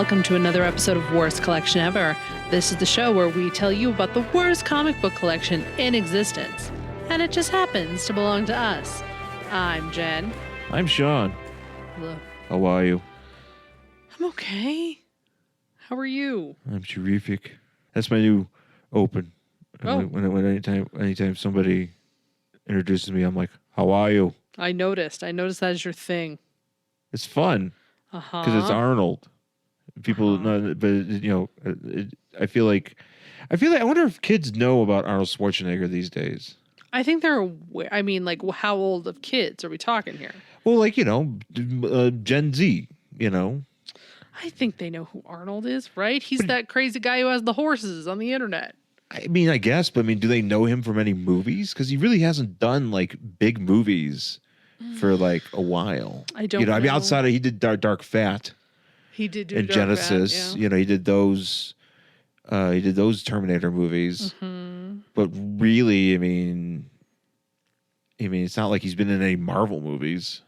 welcome to another episode of Worst Collection Ever. This is the show where we tell you about the worst comic book collection in existence. And it just happens to belong to us. I'm Jen. I'm Sean. Hello. How are you? I'm okay. How are you? I'm terrific. That's my new open. Oh. When anytime somebody introduces me, I'm like, how are you? I noticed that is your thing. It's fun. Uh-huh. Because it's Arnold. People know, but I feel like I wonder if kids know about Arnold Schwarzenegger these days. I think they're aware. I mean, like, how old of kids are we talking here? Well, like, Gen Z, I think they know who Arnold is, right? He's that crazy guy who has the horses on the internet. I mean, I guess, but do they know him from any movies? Because he really hasn't done like big movies for like a while. I don't know. I mean, outside of he did Dark Fat. He did do and Dark Genesis. Fat, yeah. He did those. He did those Terminator movies. Mm-hmm. But really, I mean, it's not like he's been in any Marvel movies.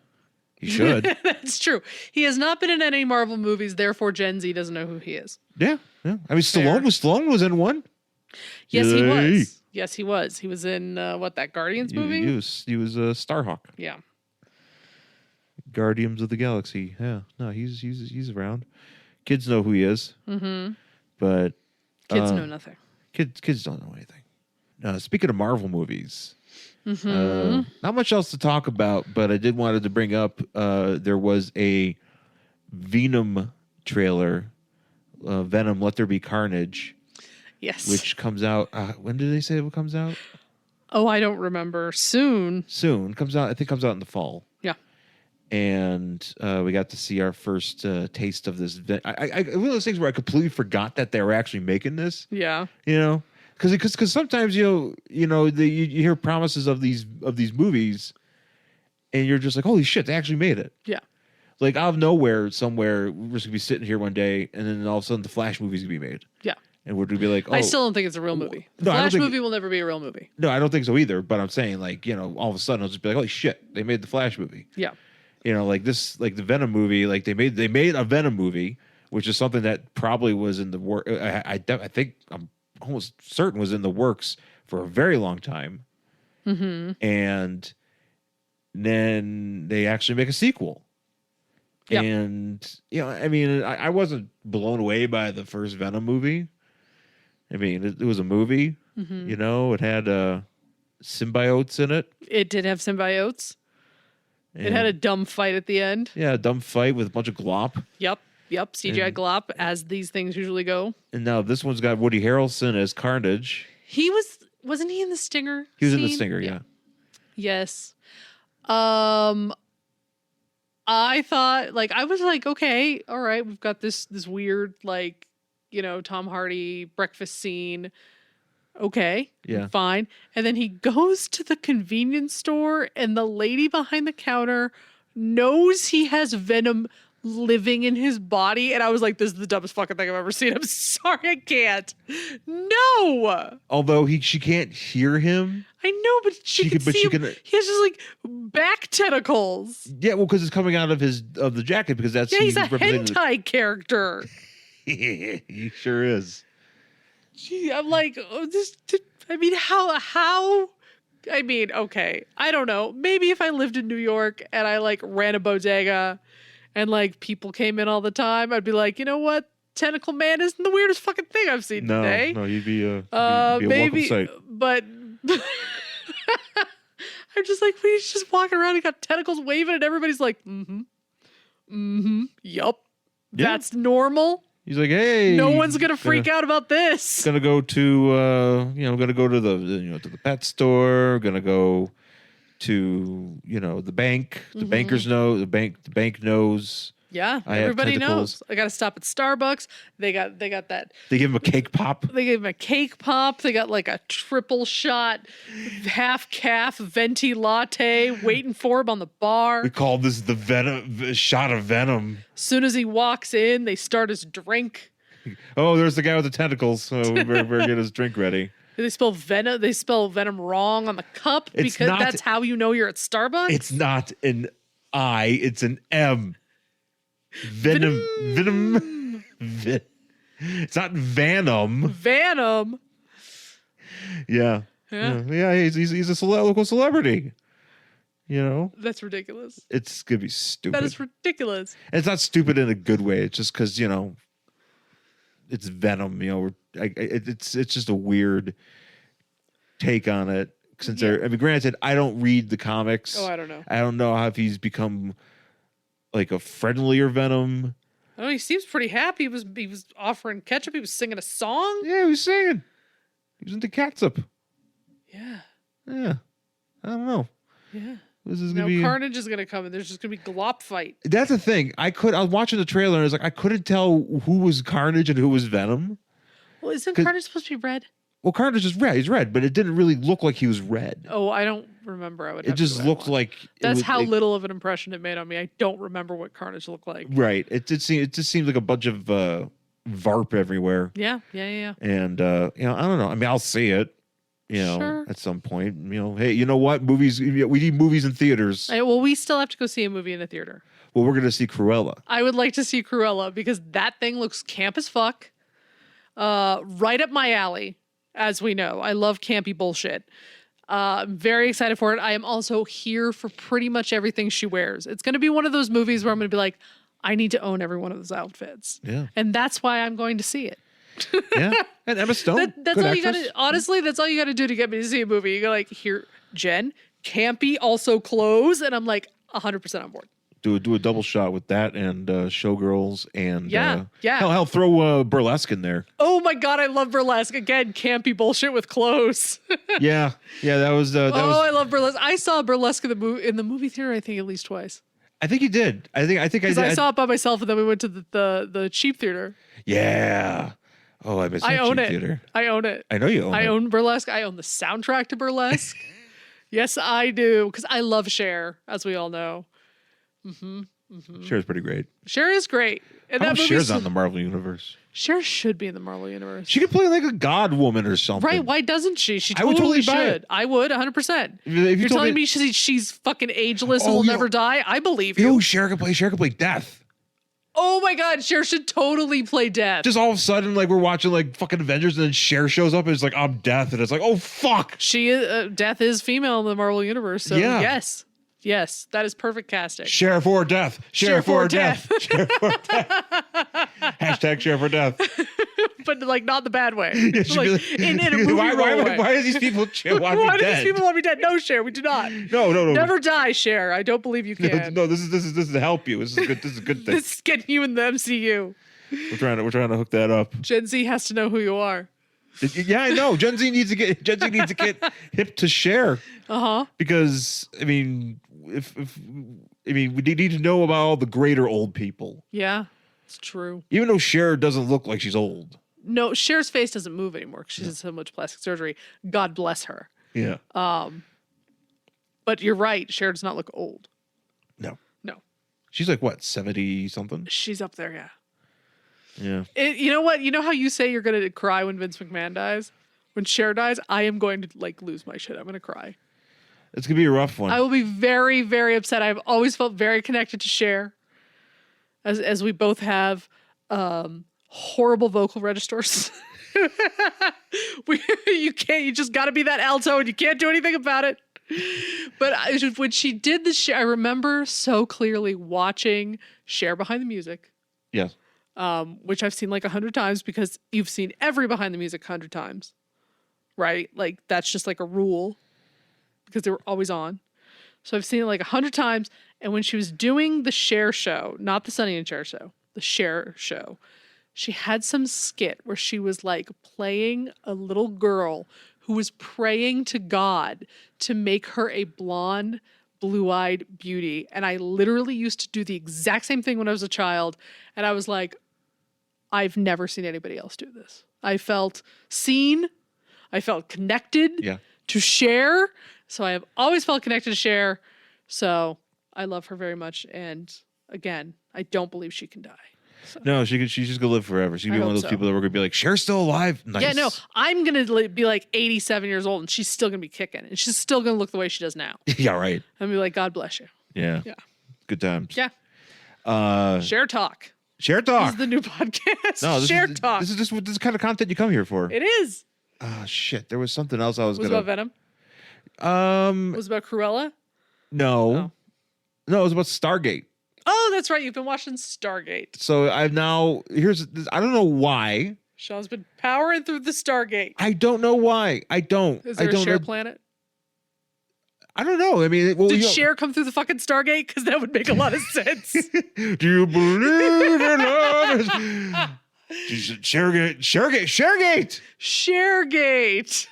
He should. That's true. He has not been in any Marvel movies, therefore Gen Z doesn't know who he is. Yeah. I mean, Stallone was in one. Yes, he was. Yes, he was. He was in that Guardians movie? He was Starhawk. Yeah. Guardians of the Galaxy. Yeah. No, he's around. Kids know who he is. Mm-hmm. But kids know nothing. Kids don't know anything. Speaking of Marvel movies, mm-hmm. Not much else to talk about, but I did wanted to bring up there was a Venom trailer, Venom Let There Be Carnage. Yes. Which comes out, when did they say it comes out? Oh, I don't remember. Soon. Comes out, I think it comes out in the fall. Yeah. And we got to see our first taste of this. One of those things where I completely forgot that they were actually making this. Yeah. Because sometimes you hear promises of these movies, and you're just like, holy shit, they actually made it. Yeah. Like out of nowhere, somewhere we're just gonna be sitting here one day, and then all of a sudden the Flash movie's gonna be made. Yeah. And we're gonna be like, oh, I still don't think it's a real movie. The Flash movie will never be a real movie. No, I don't think so either. But I'm saying, like, all of a sudden I'll just be like, holy shit, they made the Flash movie. Yeah. Like the Venom movie, like they made a Venom movie, which is something that probably was in the work. I think I'm almost certain was in the works for a very long time. Mm-hmm. And then they actually make a sequel. Yep. And I wasn't blown away by the first Venom movie. I mean, it was a movie. Mm-hmm. It had symbiotes in it. It did have symbiotes. And it had a dumb fight at the end. Yeah, a dumb fight with a bunch of glop. Yep. CGI glop, as these things usually go. And now this one's got Woody Harrelson as Carnage. Wasn't he in the Stinger? He was scene? in the Stinger, yeah. Yes. I thought, I was like, okay, all right, we've got this weird, Tom Hardy breakfast scene. Okay, yeah, fine. And then he goes to the convenience store, and the lady behind the counter knows he has Venom living in his body. And I was like, this is the dumbest fucking thing I've ever seen. I'm sorry, I can't. No. Although she can't hear him. I know, but she can see him. He has just back tentacles. Yeah, well, because it's coming out of the jacket, because that's he's a hentai character. He sure is. Gee, I'm like, how? I mean, okay, I don't know. Maybe if I lived in New York and I ran a bodega and people came in all the time, I'd be like, you know what? Tentacle Man isn't the weirdest fucking thing I've seen today. No, you'd be a maybe, welcome sight. But I'm just like, he's just walking around and got tentacles waving, and everybody's like, yup, that's normal. He's like, hey, no one's gonna freak out about this. Gonna go to, gonna go to to the pet store. Gonna go to, the bank. The bankers know. The bank knows. Yeah, everybody knows. I got to stop at Starbucks. They got that. They give him a cake pop. They gave him a cake pop. They got a triple shot, half calf venti latte waiting for him on the bar. We call this the Venom shot of Venom. As soon as he walks in, they start his drink. Oh, there's the guy with the tentacles. So we better get his drink ready. They spell Venom. They spell Venom wrong on the cup because that's how you know you're at Starbucks. It's not an I. It's an M. Venom. It's not Venom. Venom. Yeah. Yeah. He's a local celebrity. You know? That's ridiculous. It's going to be stupid. That is ridiculous. And it's not stupid in a good way. It's just because, you know, it's Venom. You know, it's just a weird take on it. Since I mean, granted, I don't read the comics. Oh, I don't know. I don't know how if he's become like a friendlier Venom. Oh, he seems pretty happy. He was offering ketchup. He was singing a song. Yeah, he was singing. He was into catsup. Yeah. Yeah. I don't know. Yeah. This is Now gonna be Carnage is gonna come and there's just gonna be glop fight. That's the thing. I was watching the trailer and I was like, I couldn't tell who was Carnage and who was Venom. Well, isn't Carnage supposed to be red? Well, Carnage is red. He's red, but it didn't really look like he was red. Oh, I don't remember. It just looked like that's how little of an impression it made on me. I don't remember what Carnage looked like. Right. It just seemed like a bunch of varp everywhere. Yeah. And you know, I don't know. I mean, I'll see it. You know, sure. At some point. You know, hey, you know what? Movies. We need movies in theaters. Well, we still have to go see a movie in a theater. Well, we're gonna see Cruella. I would like to see Cruella because that thing looks camp as fuck. Right up my alley, as we know. I love campy bullshit. I'm very excited for it. I am also here for pretty much everything she wears. It's going to be one of those movies where I'm going to be like, I need to own every one of those outfits. Yeah. And that's why I'm going to see it. Yeah. And Emma Stone. That's all you got to, honestly, that's all you got to do to get me to see a movie. You go like, here, Jen, campy, also clothes. And I'm like 100% on board. Do a double shot with that and Showgirls and yeah. Hell, throw Burlesque in there. Oh my god, I love Burlesque again. Campy bullshit with clothes. yeah, that was. I love Burlesque. I saw Burlesque in the movie theater. I think at least twice. I think you did. I think I did. I saw it by myself, and then we went to the cheap theater. Yeah. Oh, I missed that cheap theater. I own it. I know you own it. I own Burlesque. I own the soundtrack to Burlesque. Yes, I do, because I love Cher, as we all know. Cher's pretty great. Cher is great. And How about Cher's on the Marvel Universe? Cher should be in the Marvel Universe. She could play like a god woman or something. Right? Why doesn't she? She I would totally should. buy it. I would 100%. If You're telling me she's fucking ageless and will never die? I believe you. Yo, Cher could play Death. Oh my god, Cher should totally play Death. Just all of a sudden, like we're watching like fucking Avengers, and then Cher shows up and it's like, I'm Death, and it's like, oh fuck. She is Death is female in the Marvel Universe, so yes. Yes, that is perfect casting. Share for death. Share for death. Share for death. Hashtag share for death. But like not the bad way. Yeah, like, in a movie way. Why are these people want to be dead? Why do these people want to be dead? No, Cher, we do not. No. Never die, Cher. I don't believe you can. No, this is to help you. This is good. This is a good thing. This is getting you in the MCU. We're trying to hook that up. Gen Z has to know who you are. Yeah, I know. Gen Z needs to get hip to Cher. Because I mean, we need to know about all the greater old people. Yeah, it's true. Even though Cher doesn't look like she's old. No, Cher's face doesn't move anymore because she has so much plastic surgery. God bless her. Yeah. But you're right. Cher does not look old. No. She's like what, 70 something? She's up there, yeah. Yeah. You know what? You know how you say you're gonna cry when Vince McMahon dies? When Cher dies, I am going to like lose my shit. I'm gonna cry. It's gonna be a rough one. I will be very, very upset. I've always felt very connected to Cher, as we both have horrible vocal registers. You just got to be that alto, and you can't do anything about it. But when she did the Cher, I remember so clearly watching Cher Behind the Music. Yes. Which I've seen like 100 times because you've seen every Behind the Music 100 times, right? Like that's just like a rule because they were always on. So I've seen it like 100 times. And when she was doing the Cher show, not the Sonny and Cher show, the Cher show, she had some skit where she was like playing a little girl who was praying to God to make her a blonde, blue-eyed beauty. And I literally used to do the exact same thing when I was a child. And I was like, I've never seen anybody else do this. I felt seen. I felt connected to Cher. So I have always felt connected to Cher. So I love her very much. And again, I don't believe she can die. So. No, she's just gonna live forever. She's gonna be one of those people that we're gonna be like, Cher's still alive. Nice. Yeah, no, I'm gonna be like 87 years old, and she's still gonna be kicking, and she's still gonna look the way she does now. Yeah, right. I'm gonna be like, God bless you. Yeah. Good times. Yeah. Cher talk. Share This talk. is the new podcast. No, this Share is, talk. This is just this kind of content you come here for. It is. Oh shit! There was something else I was Was it gonna. about Venom? Was it about Cruella? No, Oh. no, it was about Stargate. Oh, that's right. You've been watching Stargate. So I've now I don't know why. Sean's been powering through the Stargate. I don't know why. I don't. Is there I a don't share know. planet? I don't know. I mean, well, Did Cher come through the fucking Stargate? Because that would make a lot of sense. Do you believe in love? Sharegate. Sharegate.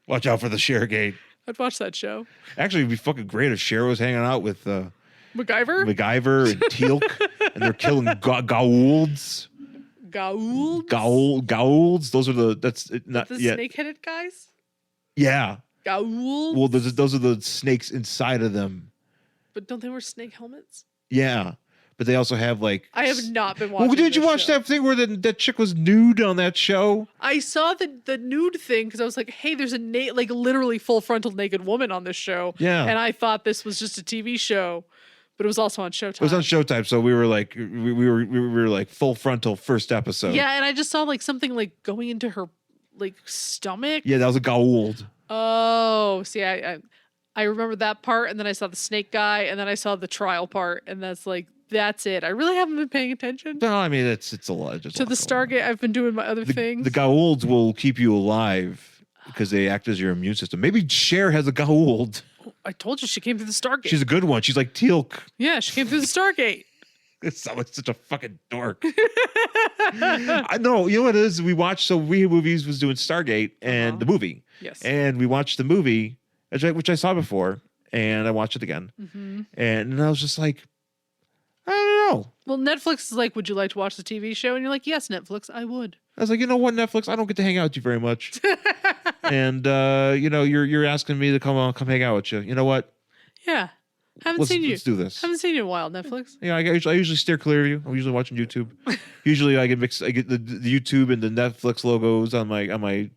Watch out for the Sharegate. I'd watch that show. Actually, it'd be fucking great if Cher was hanging out with MacGyver? MacGyver and Teal'c, and they're killing Goa'ulds. Goa'ulds. Those are not The yet. snake-headed guys? Yeah. Goa'ulds? Well, those are the snakes inside of them. But don't they wear snake helmets? Yeah. But they also have like. I have not been watching. Well, did you this watch show. that thing where that chick was nude on that show? I saw the nude thing because I was like, hey, there's a like literally full frontal naked woman on this show. Yeah. And I thought this was just a TV show, but it was also on Showtime. It was on Showtime, so we were like, we were like full frontal first episode. Yeah, and I just saw like something like going into her like stomach. Yeah, that was a Goa'uld. Oh, see, I remember that part, and then I saw the snake guy, and then I saw the trial part, and that's it. I really haven't been paying attention No, I mean it's a lot. to the Stargate. I've been doing my other things. The Goa'ulds will keep you alive because they act as your immune system. Maybe Cher has a Goa'uld. I told you she came through the Stargate. She's a good one. She's like Teal'c. Yeah, she came through the Stargate. Someone's such a fucking dork. I know. You know what it is? We watched. So We Movies was doing Stargate and the movie. Yes. And we watched the movie, which I saw before, and I watched it again. Mm-hmm. And I was just like, I don't know. Well, Netflix is like, would you like to watch the TV show? And you're like, yes, Netflix, I would. I was like, you know what, Netflix? I don't get to hang out with you very much. And you're asking me to come hang out with you. You know what? Yeah. Haven't seen you. Let's do this. Haven't seen you in a while, Netflix. Yeah, I usually steer clear of you. I'm usually watching YouTube. Usually, I get the YouTube and the Netflix logos on my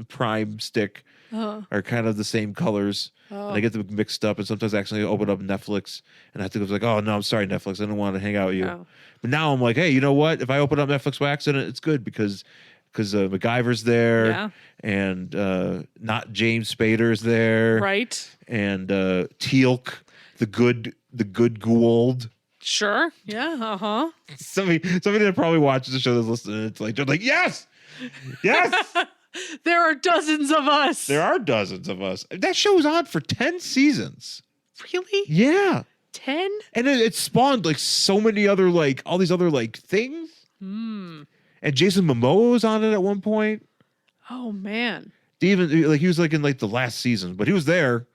Prime stick are kind of the same colors. And I get them mixed up, and sometimes I accidentally open up Netflix, and I have to go like, oh no, I'm sorry, Netflix, I don't want to hang out with you. Oh. But now I'm like, hey, you know what? If I open up Netflix by accident, it's good because MacGyver's there, and not James Spader's there, Right. and Teal'c, the good Goa'uld. Sure. Yeah. Uh-huh. Somebody that probably watches the show that's listening, it's like, they're like, yes. There are dozens of us. There are dozens of us. That show was on for 10 seasons. Really? Yeah. 10? And it spawned like so many other all these other things. Hmm. And Jason Momoa was on it at one point. Oh man. Even he was in the last season, but he was there.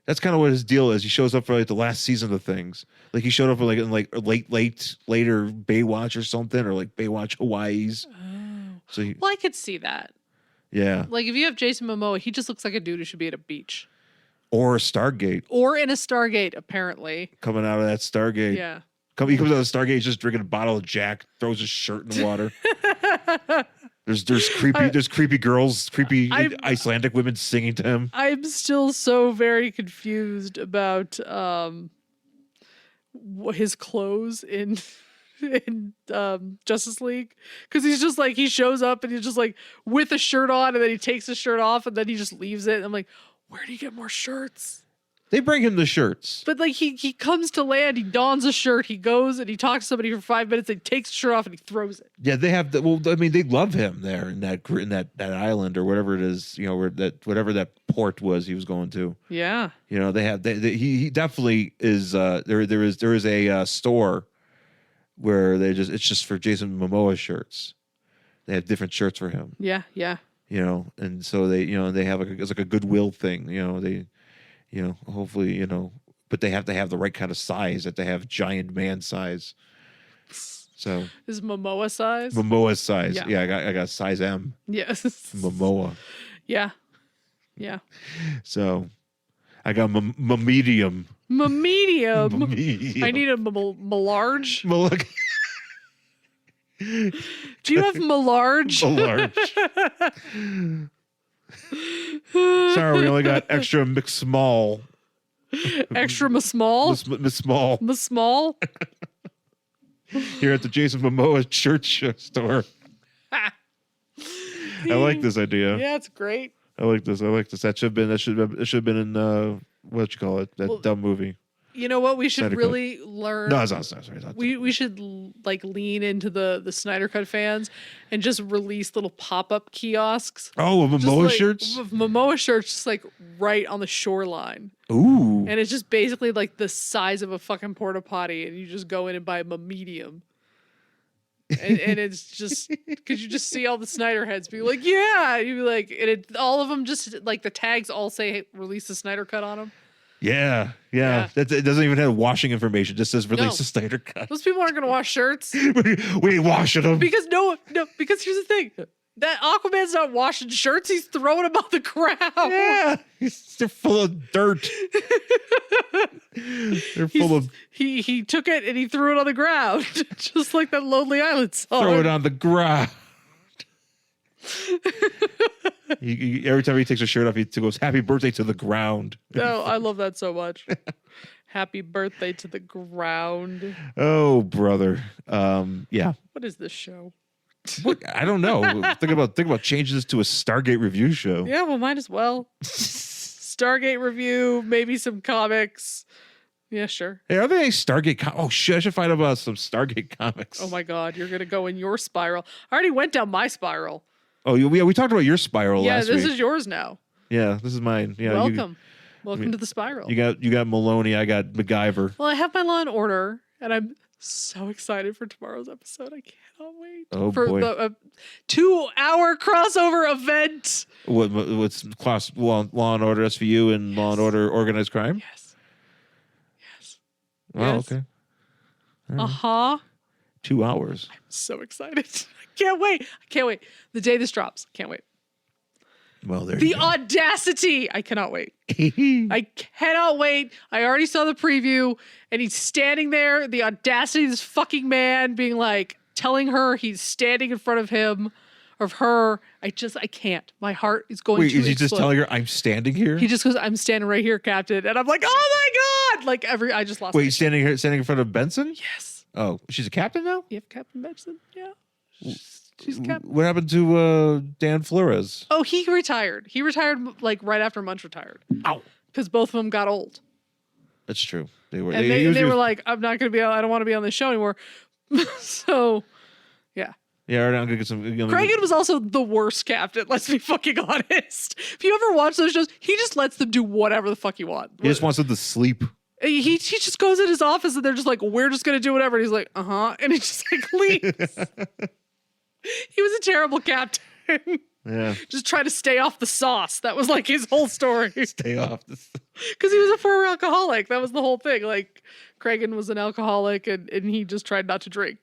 That's kind of what his deal is. He shows up for the last season of things. Like he showed up for in later Baywatch or something, or Baywatch Hawaii's. Oh. So Well, I could see that. yeah. Like if you have Jason Momoa, he just looks like a dude who should be at a beach. Or a Stargate. Or in a Stargate, apparently. Coming out of that Stargate. Yeah. He comes out of the Stargate, he's just drinking a bottle of Jack, throws his shirt in the water. There's creepy girls, Icelandic women singing to him. I'm still so very confused about his clothes in Justice League, because he's just he shows up and he's just with a shirt on, and then he takes his shirt off, and then he just leaves it. And I'm like, where do you get more shirts? They bring him the shirts. But he comes to land, he dons a shirt, he goes and he talks to somebody for 5 minutes, and he takes the shirt off and he throws it. Yeah, they have. They love him there in that island or whatever it is. Whatever that port was he was going to. Yeah. He definitely is. There is a store where it's just for Jason Momoa shirts. They have different shirts for him. Yeah. Yeah. And so they have it's like a Goodwill thing. Hopefully, but they have to have the right kind of size, that they have giant man size. So is Momoa size? Momoa's size. Yeah, I got size M. Yes. Momoa. Yeah. Yeah. So I got medium. Medium. Medium. I need a large. Look. Do you have large? Large. Sorry, we only got extra McSmall. Extra small? Miss Small. Small? here at the Jason Momoa church store. I like this idea. Yeah, it's great. I like this. That should have been in what you call it? That dumb movie. You know what? We should Snyder really learn. No, it's not. Sorry, it's not. We should like lean into the Snyder Cut fans and just release little pop-up kiosks. Oh, with Momoa Just, shirts. With Momoa shirts, just like right on the shoreline. Ooh. And it's just basically like the size of a fucking porta potty, and you just go in and buy them a medium. And it's just because you just see all the Snyder heads be like, yeah, you be like, and all of them just like the tags all say hey, release the Snyder Cut on them. Yeah. It doesn't even have washing information. It just says release the Snyder Cut. Those people aren't gonna wash shirts. We ain't washing them Because because here's the thing. That Aquaman's not washing shirts, he's throwing them on the ground. Yeah. They're full of dirt. They're full of He took it and he threw it on the ground. Just like that Lonely Island song. throw it on the ground. Every time he takes a shirt off, he goes, "Happy birthday to the ground." Oh, I love that so much. Happy birthday to the ground. Oh, brother. Yeah. What is this show? What? I don't know. think about changing this to a Stargate review show. Yeah, well, might as well. Stargate review, maybe some comics. Yeah, sure. Hey, are there any Stargate? Oh shit! I should find out about some Stargate comics. Oh my God, you're gonna go in your spiral. I already went down my spiral. Oh yeah, we talked about your spiral last week. Yeah, this is yours now. Yeah, this is mine. Yeah, welcome to the spiral. You got Maloney. I got MacGyver. Well, I have my Law and Order, and I'm so excited for tomorrow's episode. I cannot wait for boy. the 2-hour crossover event. What's class Law and Order SVU and Law and Order Organized Crime? Yes. Oh, Yes. okay. Uh-huh. 2 hours. I'm so excited. I can't wait. The day this drops. Can't wait. Well, there The you go. audacity. I cannot wait. I cannot wait. I already saw the preview and he's standing there. The audacity of this fucking man being like, telling her he's standing in front of him, of her. I can't. My heart is going Wait, to is he just explode. telling her, "I'm standing here"? He just goes, "I'm standing right here, Captain." And I'm like, oh my God. Like I just lost Wait, my he's standing in front of Benson? Yes. Oh, she's a captain now? You have Captain Benson? Yeah. She's Captain. What happened to Dan Flores? Oh, he retired. He retired like right after Munch retired. Ow. Because both of them got old. That's true. They were. And they were like, I'm not going to be, I don't want to be on this show anymore. So, yeah. Yeah, I'm gonna get some. Kragan was also the worst captain, let's be fucking honest. If you ever watch those shows, he just lets them do whatever the fuck he wants. He just wants them to sleep. He just goes in his office and they're just like, we're just going to do whatever. And he's like, uh-huh. And he just like leaves. He was a terrible captain. Yeah. Just try to stay off the sauce. That was like his whole story. Stay off this. Because he was a former alcoholic. That was the whole thing. Like, Kragan was an alcoholic and he just tried not to drink.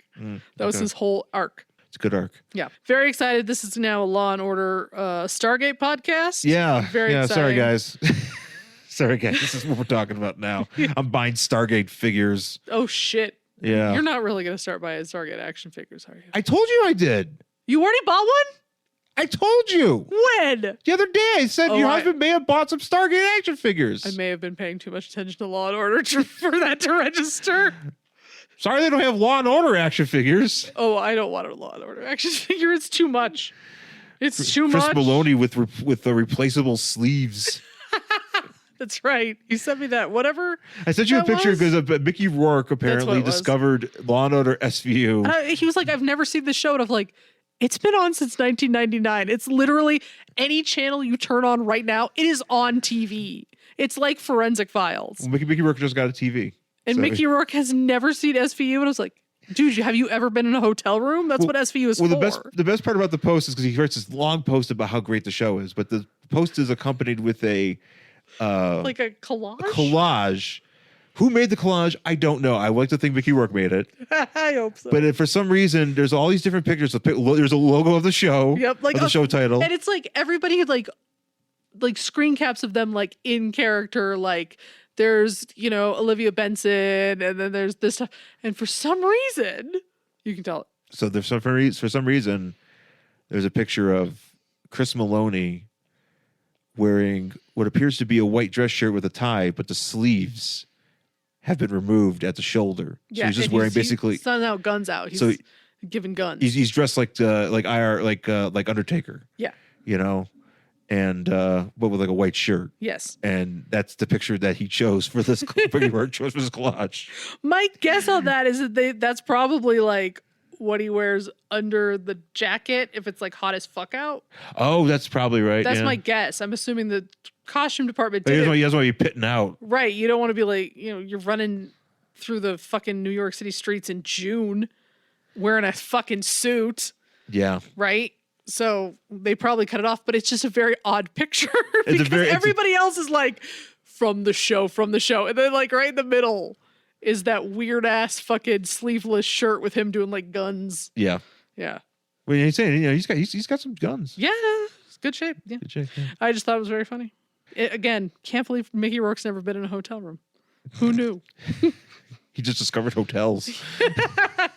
That was his whole arc. It's a good arc. Yeah. Very excited. This is now a Law and Order Stargate podcast. Yeah. Very exciting. Sorry, guys. Sorry, guys. This is what we're talking about now. I'm buying Stargate figures. Oh, shit. Yeah. You're not really going to start buying Stargate action figures, are you? I told you I did. You already bought one? I told you. When? The other day I said your husband may have bought some Stargate action figures. I may have been paying too much attention to Law and Order for that to register. Sorry they don't have Law and Order action figures. Oh, I don't want a Law and Order action figure. It's too much. It's too Chris much. Maloney with the replaceable sleeves. That's right. You sent me that. Whatever. I sent you a that picture was. because Mickey Rourke apparently it was. discovered Law and Order SVU. He was like, I've never seen this show. And I'm like, it's been on since 1999. It's literally any channel you turn on right now, it is on TV. It's like Forensic Files. Well, Mickey Rourke just got a TV. And so- Mickey Rourke has never seen SVU. And I was like, dude, have you ever been in a hotel room? That's what SVU is for. The best part about the post is because he writes this long post about how great the show is, but the post is accompanied with a like a collage? collage. Who made the collage? I don't know. I like to think Mickey Rourke made it. I hope so. But for some reason, there's all these different pictures. There's a logo of the show. Yep, like of the show title. And it's like everybody had like screen caps of them like in character. Like there's, Olivia Benson, and then there's this stuff. And for some reason, you can tell it. So for some reason, there's a picture of Chris Maloney wearing what appears to be a white dress shirt with a tie, but the sleeves have been removed at the shoulder. So Yeah, he's just and wearing basically. He's sending out guns out. He's So giving guns. He's dressed like Undertaker. Yeah. You know, and but with like a white shirt. Yes. And that's the picture that he chose for this collage. My guess on that is that that's probably like what he wears under the jacket if it's like hot as fuck out. Oh, that's probably right. That's my guess. I'm assuming the costume department He did doesn't want to be pitting out. Right. You don't want to be like, you're running through the fucking New York City streets in June wearing a fucking suit. Yeah. Right? So they probably cut it off, but it's just a very odd picture because everybody else is like from the show. And then like right in the middle is that weird ass fucking sleeveless shirt with him doing like guns. Yeah. Yeah. Well, he's saying, he's got some guns. Yeah. It's good shape. Yeah. Good shape. Yeah. I just thought it was very funny. Again, can't believe Mickey Rourke's never been in a hotel room. Who knew? He just discovered hotels.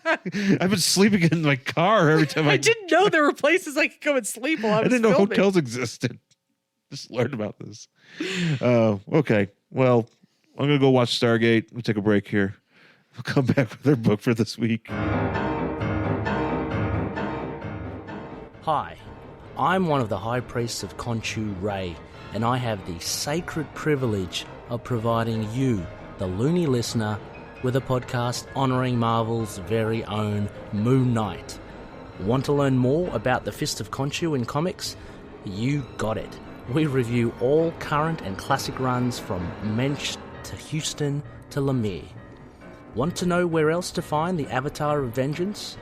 I've been sleeping in my car every time I didn't know there were places I could go and sleep while I was didn't know filming. hotels existed. Just learned about this. Okay. Well, I'm going to go watch Stargate. We'll take a break here. We'll come back with our book for this week. Hi, I'm one of the High Priests of Khonshu Ray, and I have the sacred privilege of providing you, the loony listener, with a podcast honouring Marvel's very own Moon Knight. Want to learn more about the Fist of Khonshu in comics? You got it. We review all current and classic runs from Mensch to Houston to Lemire. Want to know where else to find the Avatar of Vengeance?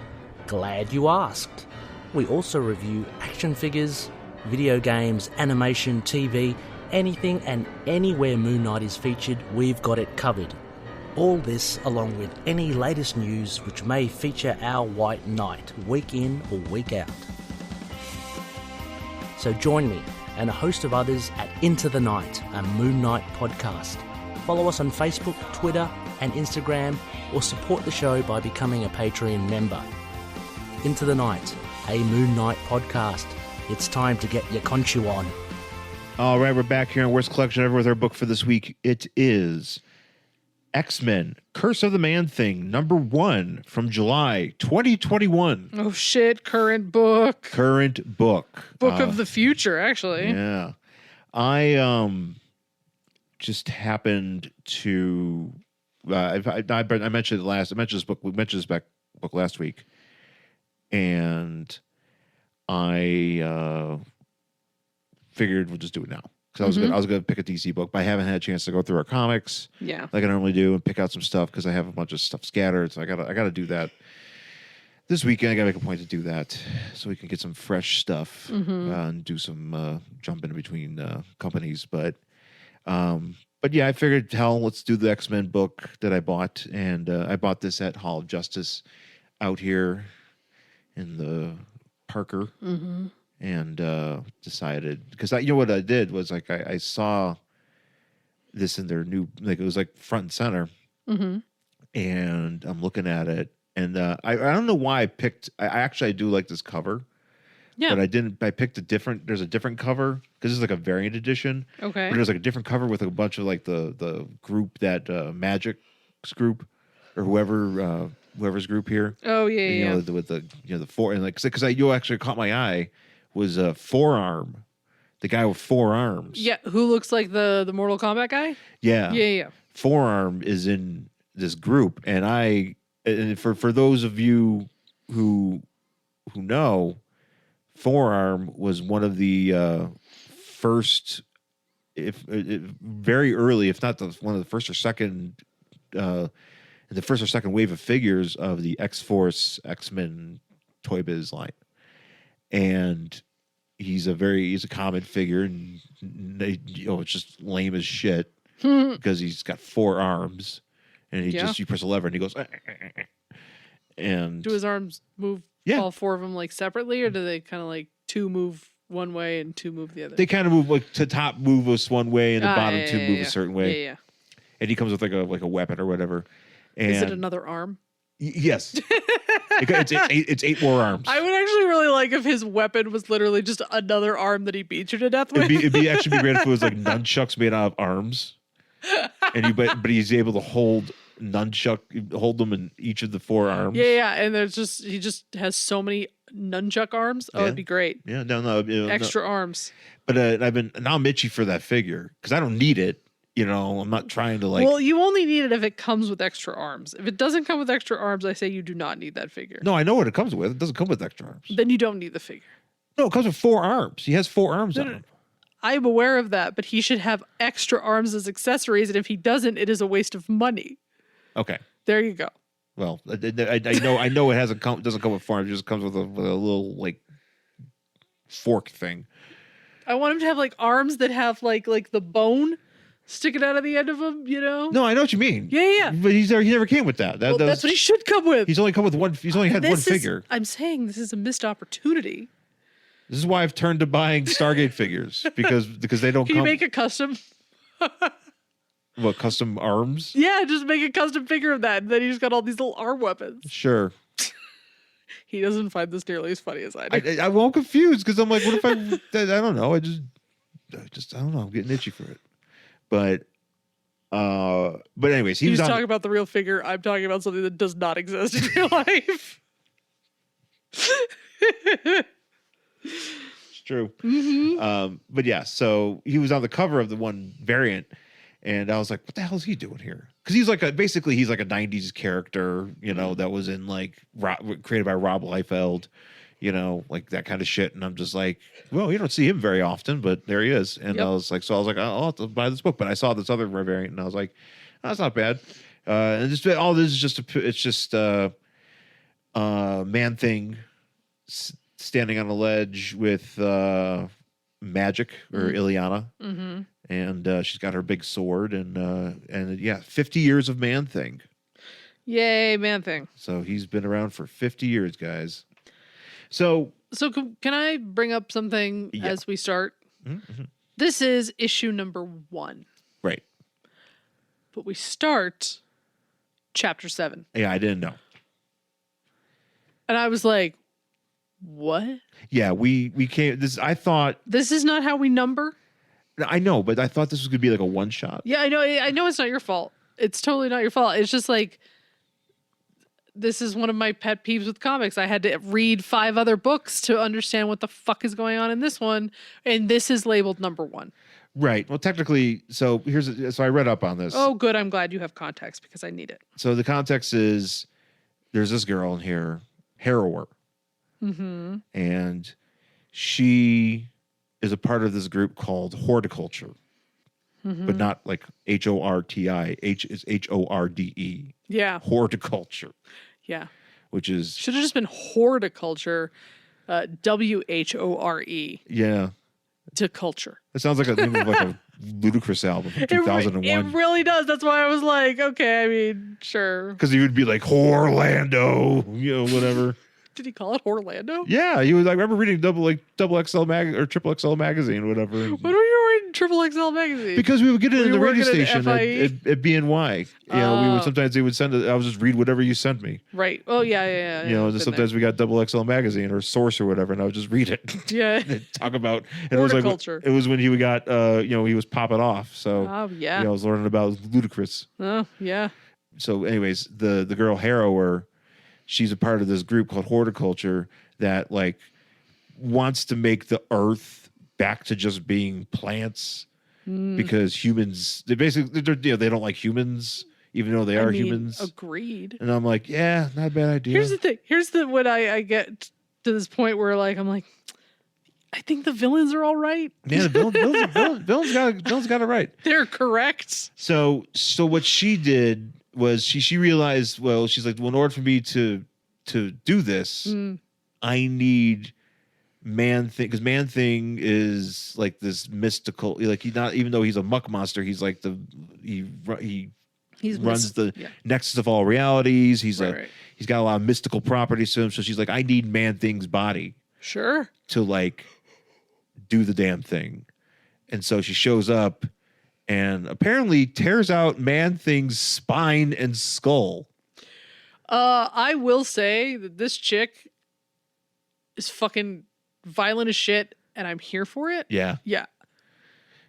Glad you asked. We also review action figures, video games, animation, TV, anything and anywhere Moon Knight is featured, we've got it covered. All this along with any latest news which may feature our White Knight week in or week out. So join me and a host of others at Into the Night, a Moon Knight podcast. Follow us on Facebook, Twitter and Instagram, or support the show by becoming a Patreon member. Into the Night, a Moon Knight podcast. It's time to get your Khonshu on. All right, we're back here on Worst Collection Ever with our book for this week. It is X-Men, Curse of the Man-Thing, #1 from July 2021. Oh shit, current book. Current book. Book of the future, actually. Yeah. I just happened to I mentioned it last. I mentioned this book. We mentioned this book last week, and I figured we'll just do it now because I was gonna pick a DC book, but I haven't had a chance to go through our comics, like I normally do, and pick out some stuff because I have a bunch of stuff scattered. So I gotta do that this weekend. I gotta make a point to do that so we can get some fresh stuff and do some jumping in between companies, but yeah, I figured, hell, let's do the X-Men book that I bought. And I bought this at Hall of Justice out here in the Parker. And decided, because you know what I did was like I saw this in their new, like it was like front and center. And I'm looking at it. And I don't know why I picked, I do like this cover. Yeah. But I picked there's a different cover because this is like a variant edition. Okay. But there's like a different cover with a bunch of like the group that Magic's group or whoever's group here. Oh yeah, and, yeah. With the the four, and like because you actually caught my eye was Forearm, the guy with 4 arms. Yeah, who looks like the Mortal Kombat guy? Yeah. Yeah. Forearm is in this group, and for those of you who know, Forearm was one of the first, very early, if not one of the first or second, the first or second wave of figures of the X-Force X-Men Toy Biz line, and he's a common figure, and it's just lame as shit because he's got 4 arms, and you press a lever and he goes, and do his arms move? Yeah. All 4 of them like separately, or do they kind of like 2 move one way and 2 move the other? They kind of move like to top move us one way and the bottom 2 move a certain way. Yeah. And he comes with like a weapon or whatever. And is it another arm? Yes. it's 8 more arms. I would actually really like if his weapon was literally just another arm that he beat you to death with. It'd be actually be great if it was like nunchucks made out of arms. and but he's able to hold them in each of the 4 arms. Yeah, and he just has so many nunchuck arms. Oh, it'd be great. Yeah, no, Extra arms. But now I'm itchy for that figure because I don't need it. I'm not trying to like. Well, you only need it if it comes with extra arms. If it doesn't come with extra arms, I say you do not need that figure. No, I know what it comes with. It doesn't come with extra arms. Then you don't need the figure. No, it comes with 4 arms. He has 4 arms on him. I'm aware of that, but he should have extra arms as accessories, and if he doesn't, it is a waste of money. Okay. There you go. Well, I know it doesn't come with 4 arms. It just comes with a little like fork thing. I want him to have like arms that have like the bone sticking out of the end of them, No, I know what you mean. Yeah. But he never came with that. That's what he should come with. He's only come with one. He's only had one figure. I'm saying this is a missed opportunity. This is why I've turned to buying Stargate figures because they don't. Can you make a custom? What, custom arms? Yeah, just make a custom figure of that, and then he's got all these little arm weapons. Sure. He doesn't find this nearly as funny as I do. I'm all confused because I'm like, what if I don't know. I don't know. I'm getting itchy for it. But anyways, he was talking about the real figure. I'm talking about something that does not exist in real life. It's true. Mm-hmm. But yeah, so he was on the cover of the one variant, and I was like, what the hell is he doing here? Because he's like basically he's like a 90s character, that was in like created by Rob Liefeld, like that kind of shit. And I'm just like, well, you don't see him very often, but there he is. And I was like, oh, I'll have to buy this book. But I saw this other variant, and I was like, oh, that's not bad. And just all this is just Man Thing standing on a ledge with Magic or Ileana, and she's got her big sword, and 50 years of Man Thing. Yay, Man Thing! So he's been around for 50 years, guys. So can I bring up something as we start? Mm-hmm. This is issue number 1, right? But we start chapter 7. Yeah, I didn't know, and I was like, what? Yeah, we came. I thought this is not how we number. I know, but I thought this was gonna be like a one shot. Yeah, I know it's not your fault. It's totally not your fault. It's just like, this is one of my pet peeves with comics. I had to read 5 other books to understand what the fuck is going on in this one, and this is labeled number 1. Right. Well, technically, so I read up on this. Oh, good. I'm glad you have context because I need it. So the context is there's this girl in here, Harrower. Mm-hmm. And she is a part of this group called Horticulture, but not like HORTI. Is HORDE. Yeah. Horticulture. Yeah. Which is should have just been horticulture, WHORE. Yeah. To culture. It sounds like a name of like a Ludacris album from 2001. It really does. That's why I was like, okay, I mean, sure. Because he would be like Horlando, whatever. Did he call it Orlando? Yeah, he was. I remember reading double XL or triple XL magazine, whatever. What were you reading triple XL magazine? Because we would get it in the radio station at BNY. We would sometimes they would send it. I would just read whatever you sent me. Right. Oh yeah. Sometimes we got double XL magazine or Source or whatever, and I would just read it. Yeah. Talk about horticulture. It was when he got he was popping off. So oh yeah. I was learning about Ludacris. Oh yeah. So anyways, the girl Harrower, she's a part of this group called Horticulture that like wants to make the earth back to just being plants because humans they don't like humans even though they are humans. Agreed. And I'm like, yeah, not a bad idea. Here's the thing. When I get to this point where like I'm like, I think the villains are all right. Yeah, the villains got it right. They're correct. So what she did was she realized, well, she's like, well, in order for me to do this, I need Man Thing, because Man Thing is like this mystical, like he's not, even though he's a muck monster, he's like he runs the nexus of all realities. He's he's got a lot of mystical properties to him. So she's like, I need Man Thing's body, sure, to like do the damn thing. And so she shows up and apparently tears out Man Thing's spine and skull. I will say that this chick is fucking violent as shit, and I'm here for it. Yeah. Yeah.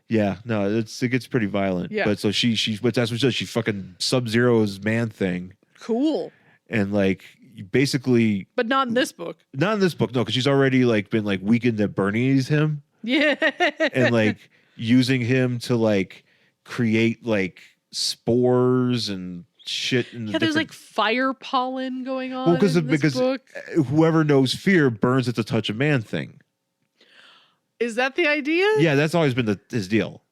Yeah, no, it gets pretty violent. Yeah. But so but that's what she does. She fucking Sub-Zero's Man-Thing. Cool. And like basically, But not in this book. not in this book, no, because she's already like been like weakened at Bernie's him Yeah. and like using him to like create like spores and shit. And Yeah, there's like fire pollen going on. well, because in this book. whoever knows fear burns at the touch of Man-Thing. Is that the idea? Yeah, that's always been his deal.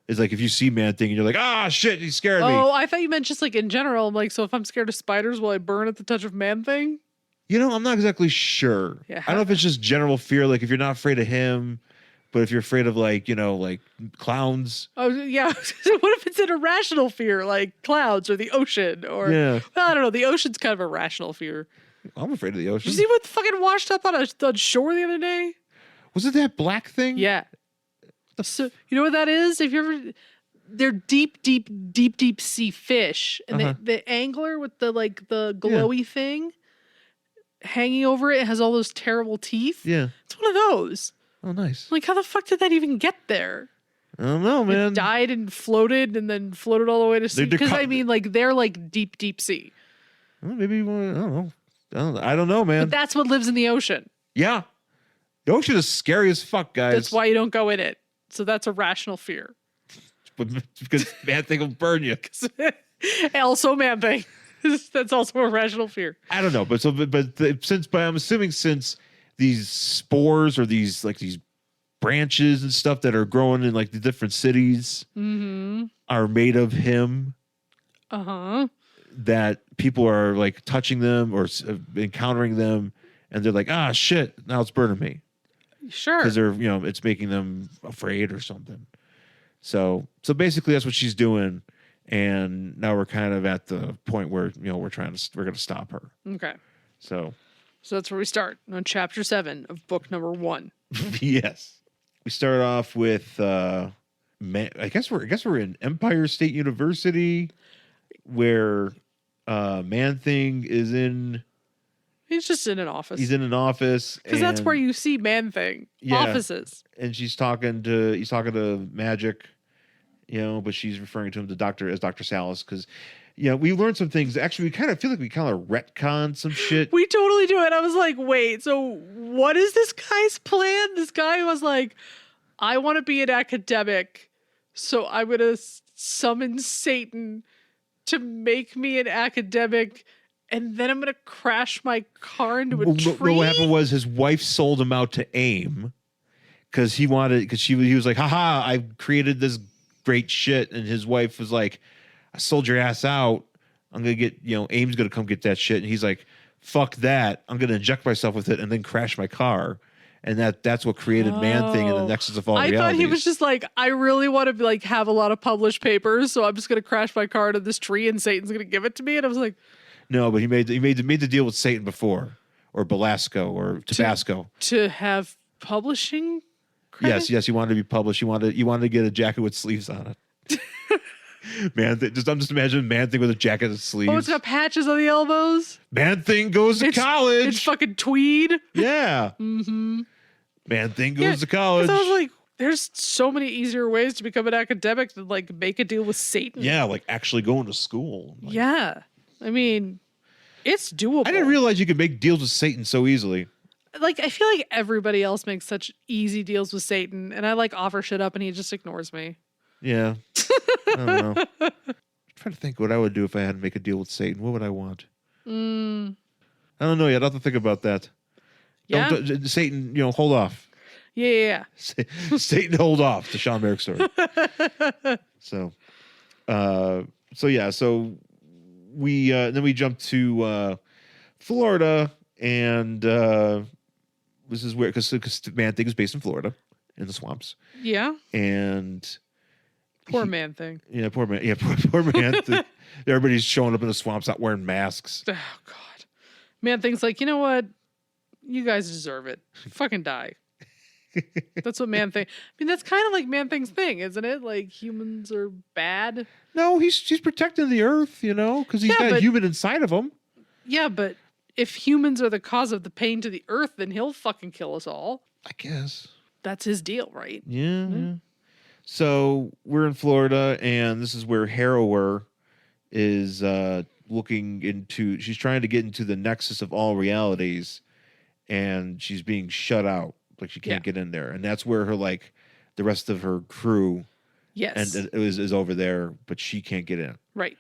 It's like if you see Man-Thing and you're like, ah, shit, he scared me. Oh, I thought you meant just like in general. I'm like, so if I'm scared of spiders, will I burn at the touch of Man-Thing? You know, I'm not exactly sure. Yeah. I don't know if it's just general fear, like if you're not afraid of him, but if you're afraid of like, you know, like clowns. Oh, yeah. What if it's an irrational fear, like clouds or the ocean? Or, Yeah. well, I don't know. The ocean's kind of a rational fear. I'm afraid of the Did ocean. you see what fucking washed up on shore the other day? Was it that black thing? Yeah. So, you know what that is? If you ever, they're deep sea fish, and the angler with the like the glowy thing hanging over it has all those terrible teeth. Yeah. It's one of those. Oh, nice. Like, how the fuck did that even get there? I don't know, man. It died and then floated all the way to sea. Because I mean, like, they're like deep sea. Well, maybe you want. I don't know, man. But that's what lives in the ocean. Yeah. The ocean is scary as fuck, guys. That's why you don't go in it. So that's a rational fear. Because Man-Thing will burn you. Also, Man-Thing. That's also a rational fear. I don't know, but I'm assuming since these spores or these branches and stuff that are growing in like the different cities are made of him. That people are like touching them or encountering them, and they're like, ah, shit, now it's burning me. Sure. Because they're, you know, it's making them afraid or something. So basically that's what she's doing. And now we're kind of at the point where, you know, we're going to stop her. Okay. So that's where we start on chapter 7 of book number 1. Yes. We start off with, I guess we're in Empire State University where, Man-Thing is in. He's just in an office. He's in an office. Because that's where you see Man-Thing. Yeah. Offices. And he's talking to Magic, you know, but she's referring to him as Dr. Sallis because, you know, we learned some things. Actually, we kind of feel like we kind of retcon some shit. We totally do it. I was like, wait, so what is this guy's plan? This guy was like, I want to be an academic, so I'm going to summon Satan to make me an academic, and then I'm going to crash my car into a tree. What happened was his wife sold him out to AIM because he was like, haha, I created this great shit. And his wife was like, I sold your ass out. I'm going to get, you know, AIM's going to come get that shit. And he's like, fuck that. I'm going to inject myself with it and then crash my car. And that's what created Man-Thing and the Nexus of all realities. I thought he was just like, I really want to be like have a lot of published papers, so I'm just going to crash my car into this tree and Satan's going to give it to me. And I was like, no, but he made the deal with Satan before, or Belasco, or Tabasco to have publishing credit? Yes, he wanted to be published. He wanted to get a jacket with sleeves on it. I'm just imagining Man-Thing with a jacket and sleeves. Oh, it's got patches on the elbows. Man-Thing goes to college. It's fucking tweed. Yeah. Man-Thing goes to college. I was like, there's so many easier ways to become an academic than like make a deal with Satan. Yeah, like actually going to school. Like, yeah. I mean, it's doable. I didn't realize you could make deals with Satan so easily. Like, I feel like everybody else makes such easy deals with Satan, and I like offer shit up and he just ignores me. Yeah. I don't know. I'm trying to think what I would do if I had to make a deal with Satan. What would I want? I don't know yet. I'll have to think about that. Yeah. Satan, you know, hold off. Yeah. Satan, hold off. The Sean Merrick story. So we then we jump to Florida, and this is where because Man-Thing is based in Florida in the swamps. Yeah. And poor Man-Thing. Yeah, poor man. Yeah, poor Man-Thing. Everybody's showing up in the swamps not wearing masks. Oh God. Man-Thing's like, you know what? You guys deserve it. Fucking die. That's what Man-Thing. I mean, that's kind of like Man-Thing's thing, isn't it? Like humans are bad. No, he's protecting the earth, you know, because he's got human inside of him. Yeah, but if humans are the cause of the pain to the earth, then he'll fucking kill us all. I guess That's his deal, right? Yeah. So we're in Florida, and this is where Harrower is looking into. She's trying to get into the nexus of all realities, and she's being shut out. Like she can't get in there, and that's where her the rest of her crew, Yes. and is over there, but she can't get in. Right.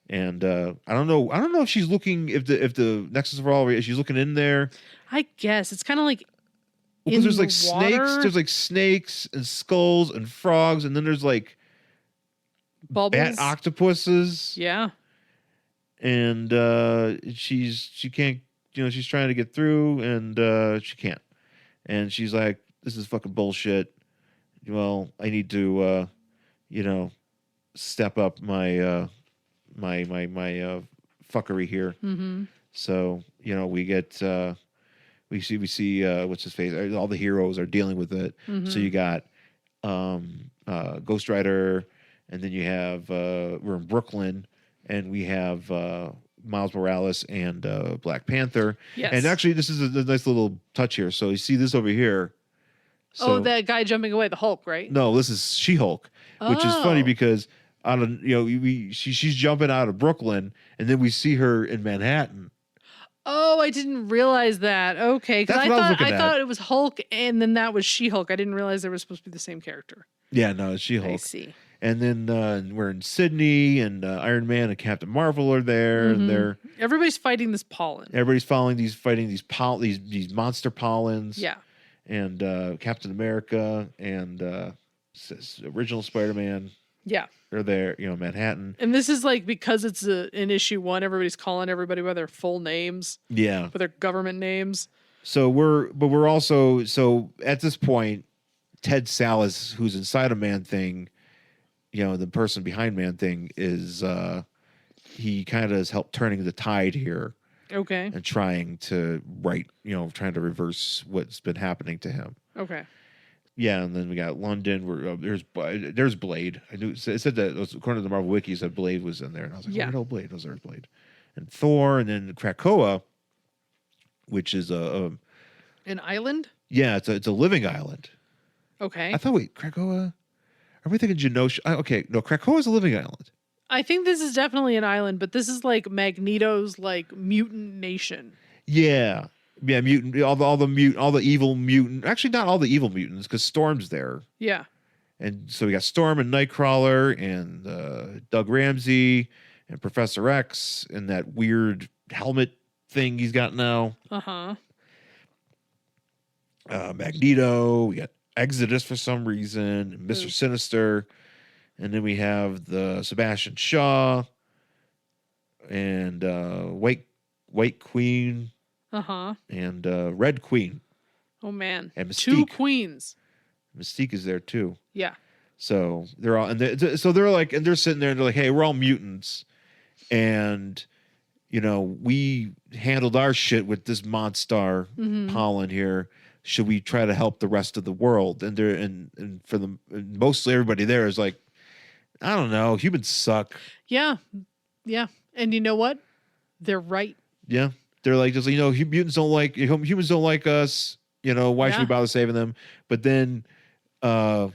And I don't know if she's looking if the nexus of all realities. She's looking in there. I guess it's kind of like. Because there's the water. snakes. There's snakes and skulls and frogs, and then there's Bubbles. bat octopuses. Yeah. And she can't. She's trying to get through, and she can't. And she's like, "This is fucking bullshit. Well, I need to, step up my my fuckery here." Mm-hmm. So we get. We see what's his face. All the heroes are dealing with it. Mm-hmm. So you got Ghost Rider, and then you have we're in Brooklyn, and we have Miles Morales and Black Panther. Yes. And actually, this is a nice little touch here. So you see this over here. So, that guy jumping away, the Hulk, right? No, this is She-Hulk, which is funny because she's jumping out of Brooklyn, and then we see her in Manhattan. Oh, I didn't realize that. Okay, because I thought it was Hulk, and then that was She-Hulk. I didn't realize they were supposed to be the same character. Yeah, no, it's She-Hulk. I see. And then we're in Sydney, and Iron Man and Captain Marvel are there, and everybody's fighting this pollen. Everybody's fighting these monster pollens. Yeah. And Captain America and original Spider-Man. Yeah. They're there, Manhattan. And this is because it's in issue 1, everybody's calling everybody by their full names. Yeah. By their government names. So we're also at this point, Ted Sallis, who's inside of Man-Thing, the person behind Man-Thing is he kind of has helped turning the tide here. Okay. And trying to trying to reverse what's been happening to him. Okay. Yeah, and then we got London. Where there's Blade. I knew it said that according to the Marvel Wiki, that Blade was in there, and I was like, "Oh no, Blade was there, Blade." And Thor, and then Krakoa, which is an island. Yeah, it's a living island. Okay. I thought Krakoa. Are we thinking Genosha? Okay, no, Krakoa is a living island. I think this is definitely an island, but this is Magneto's mutant nation. Yeah. Yeah, mutant, all the evil mutant. Actually, not all the evil mutants, because Storm's there. Yeah. And so we got Storm and Nightcrawler and Doug Ramsey and Professor X and that weird helmet thing he's got now. Uh-huh. Magneto. We got Exodus for some reason. Mr. Sinister. And then we have the Sebastian Shaw and White Queen. Uh-huh. And Red Queen. Oh man. And Mystique. 2 queens. Mystique is there too. Yeah. So they're all and they're sitting there and they're like, hey, we're all mutants. And we handled our shit with this Monstar pollen here. Should we try to help the rest of the world? And they're and for the mostly everybody there is like, I don't know, humans suck. Yeah. Yeah. And you know what? They're right. Yeah. They're like, just humans don't like us. Why should we bother saving them? But then, Storm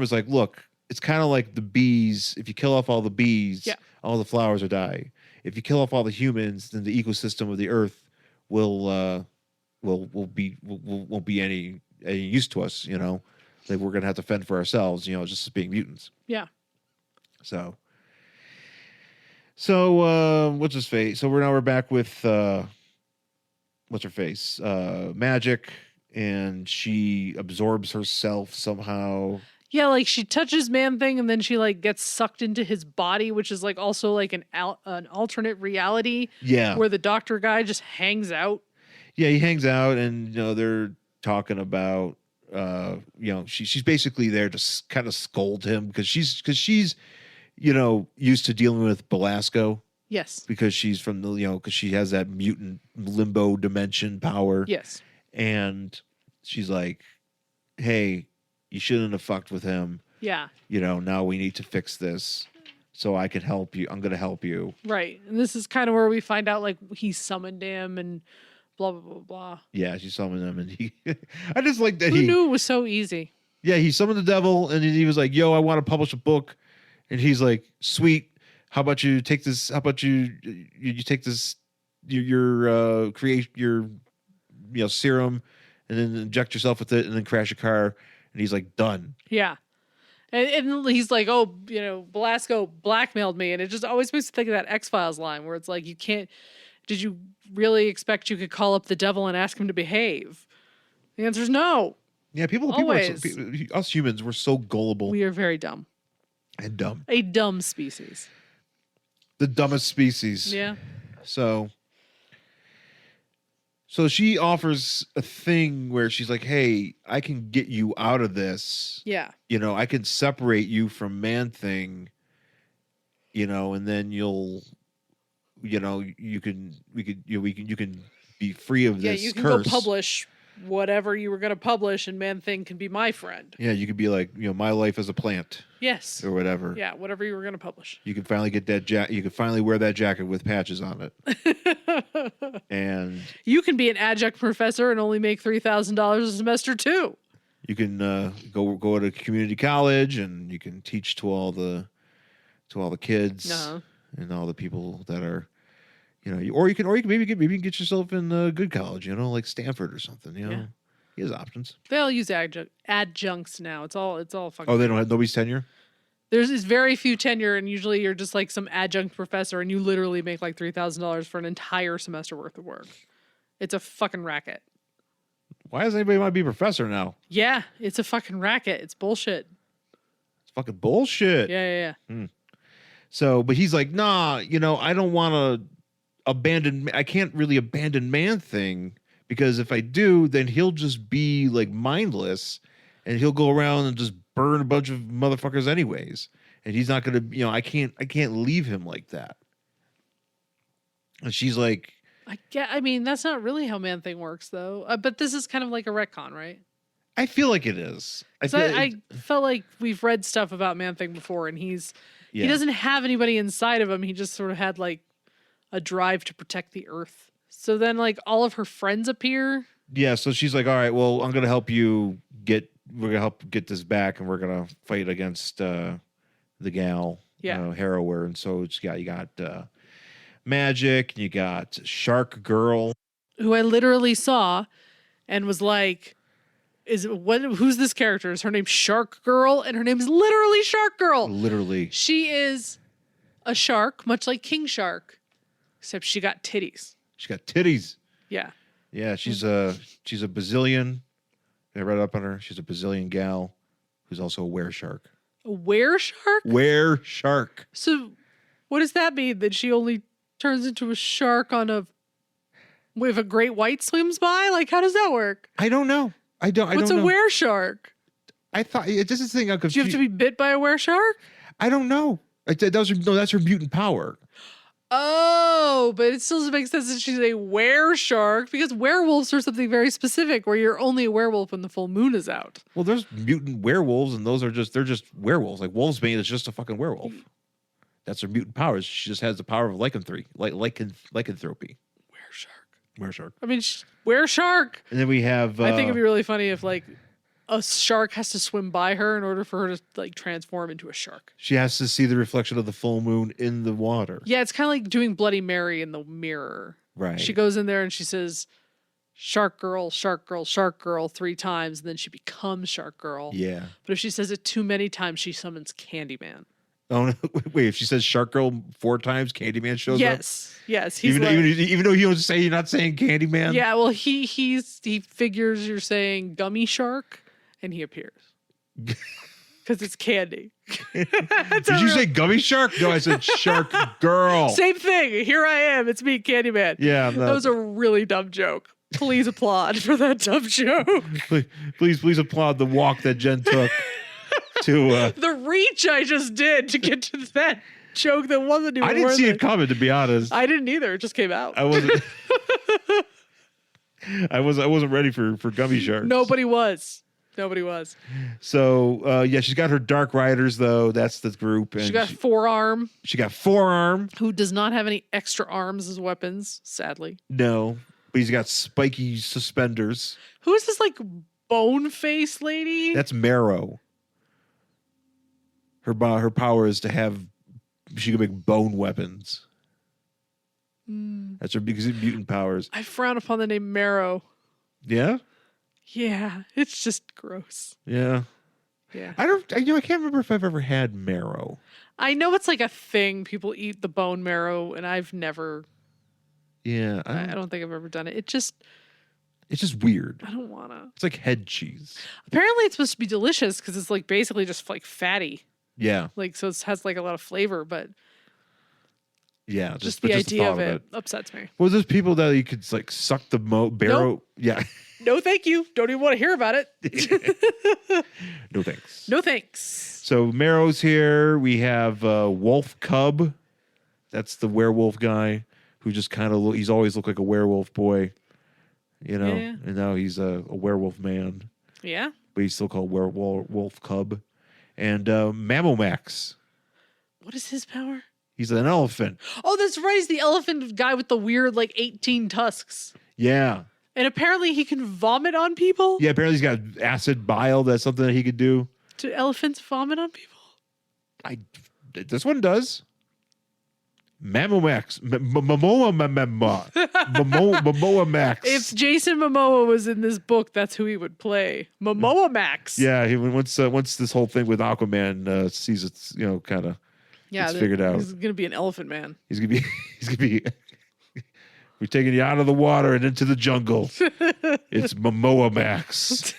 is like, look, it's kind of like the bees. If you kill off all the bees, all the flowers will die. If you kill off all the humans, then the ecosystem of the earth won't be any use to us. Like we're gonna have to fend for ourselves. Just as being mutants. Yeah. So what's his face? So we're back with what's her face? Magic, and she absorbs herself somehow. Yeah, she touches Man-Thing and then she gets sucked into his body, which is also an alternate reality. Yeah. Where the doctor guy just hangs out. Yeah, he hangs out, and they're talking about she's basically there to kind of scold him because she's used to dealing with Belasco. Yes. Because she's from the, because she has that mutant limbo dimension power. Yes. And she's like, hey, you shouldn't have fucked with him. Yeah. Now we need to fix this so I can help you. I'm going to help you. Right. And this is kind of where we find out he summoned him and blah, blah, blah, blah. Yeah, she summoned them, and he. I just like that Who knew it was so easy? Yeah, he summoned the devil, and he was like, "Yo, I want to publish a book," and he's like, "Sweet, how about you take this? How about you take this create your serum, and then inject yourself with it, and then crash a car?" And he's like, "Done." Yeah. And he's like, oh, Belasco blackmailed me. And it just always makes me think of that X-Files line where it's like, did you really expect you could call up the devil and ask him to behave? The answer is no. Yeah, us humans, we're so gullible. We are very dumb. And dumb. A dumb species. The dumbest species. Yeah. So she offers a thing where she's like, "Hey, I can get you out of this. Yeah. I can separate you from Man-Thing. And then you can be free of this Yeah, you can curse. go publish whatever you were going to publish, and Man-Thing can be my friend. Yeah, you could be like, my life as a plant. Yes. Or whatever. Yeah, whatever you were going to publish. You can finally get that you can finally wear that jacket with patches on it. And you can be an adjunct professor and only make $3,000 a semester too. You can go to community college, and you can teach to all the kids and all the people that are, or you can maybe get yourself in a good college, like Stanford or something. Yeah. He has options. They all use adjuncts now. It's all fucking. Oh, they don't have nobody's tenure. There's very few tenure, and usually you're just like some adjunct professor, and you literally make like $3,000 for an entire semester worth of work. It's a fucking racket. Why does anybody want to be a professor now? Yeah, it's a fucking racket. It's bullshit. It's fucking bullshit. Yeah. So, but he's like, nah, I don't want to I can't really abandon Man-Thing, because if I do, then he'll just be like mindless, and he'll go around and just burn a bunch of motherfuckers anyways. And he's not going to, I can't leave him like that. And she's like, I mean, that's not really how Man-Thing works, though. But this is kind of like a retcon, right? I feel like it is. I felt like we've read stuff about Man-Thing before, and he doesn't have anybody inside of him. He just sort of had like a drive to protect the Earth. So then, like, all of her friends appear. Yeah. So she's like, all right, well, I'm going to help you we're going to help get this back, and we're going to fight against the gal, Harrower. And so you got Magic, and you got Shark Girl, who I literally saw and was like, who's this character? Is her name Shark Girl? And her name is literally Shark Girl. Literally. She is a shark, much like King Shark, except she got titties. She got titties. Yeah. Yeah, she's a Brazilian. I read up on her. She's a Brazilian gal who's also a wereshark. A wereshark? Wereshark. So what does that mean? That she only turns into a shark if a great white swims by? Like, how does that work? I don't know. What's a wereshark? I thought this is the thing. I'm confused. Do you have to be bit by a wereshark? I don't know. That's her mutant power. Oh, but it still doesn't make sense that she's a wereshark, because werewolves are something very specific where you're only a werewolf when the full moon is out. Well, there's mutant werewolves, and they're just werewolves. Like Wolfsbane is just a fucking werewolf. That's her mutant powers. She just has the power of lycanthropy. Wereshark. I mean, wereshark. And then we have. I think it'd be really funny if like a shark has to swim by her in order for her to like transform into a shark. She has to see the reflection of the full moon in the water. Yeah, it's kind of like doing Bloody Mary in the mirror. Right. She goes in there and she says, "Shark girl, shark girl, shark girl" 3 times, and then she becomes Shark Girl. Yeah. But if she says it too many times, she summons Candyman. Oh no! Wait, if she says Shark Girl 4 times, Candyman shows up. Yes. He's even though you don't say, you're not saying Candyman. Yeah, well, he figures you're saying Gummy Shark, and he appears because it's candy. Did you say Gummy Shark? No, I said Shark Girl. Same thing. Here I am. It's me, Candyman. Yeah, that was a really dumb joke. Please applaud for that dumb joke. Please applaud the walk that Jen took. The reach I just did to get to that joke that wasn't even. I didn't see it coming, to be honest. I didn't either. It just came out. I wasn't. I wasn't ready for Gummy Sharks. Nobody was. So she's got her Dark Riders though. That's the group. And she got Forearm. She got Forearm, who does not have any extra arms as weapons, sadly. No. but he's got spiky suspenders. Who is this like bone face lady? That's Marrow. Her power is to have. She can make bone weapons. That's her biggest mutant powers. I frown upon the name Marrow. Yeah. Yeah, it's just gross. Yeah. Yeah. I can't remember if I've ever had marrow. I know it's like a thing. People eat the bone marrow, and I've never. Yeah. I don't think I've ever done it. It's just weird. I don't wanna. It's like head cheese. Apparently, it's supposed to be delicious because it's like basically just like fatty. Yeah. Like so, it has like a lot of flavor, but Yeah. just the idea thought of it upsets me. Well, there's people that you could like suck the barrow. Nope. Yeah. No, thank you. Don't even want to hear about it. No thanks. No thanks. So Marrow's here. We have Wolf Cub. That's the werewolf guy who just kind of he's always looked like a werewolf boy, you know. Yeah. And now he's a werewolf man, Yeah. but he's still called Wolf Cub. And Mammomax. What is his power? He's an elephant. Oh, that's right. He's the elephant guy with the weird like 18 tusks. Yeah. And apparently he can vomit on people. Yeah. Apparently he's got acid bile. That's something that he could do. Do elephants vomit on people? This one does. Mammomax. Momoa Max. If Jason Momoa was in this book, that's who he would play. Momoa Max. Yeah, once this whole thing with Aquaman sees it's kind of it's figured out. He's gonna be an elephant man. He's gonna be we're taking you out of the water and into the jungle. It's Momoa Max.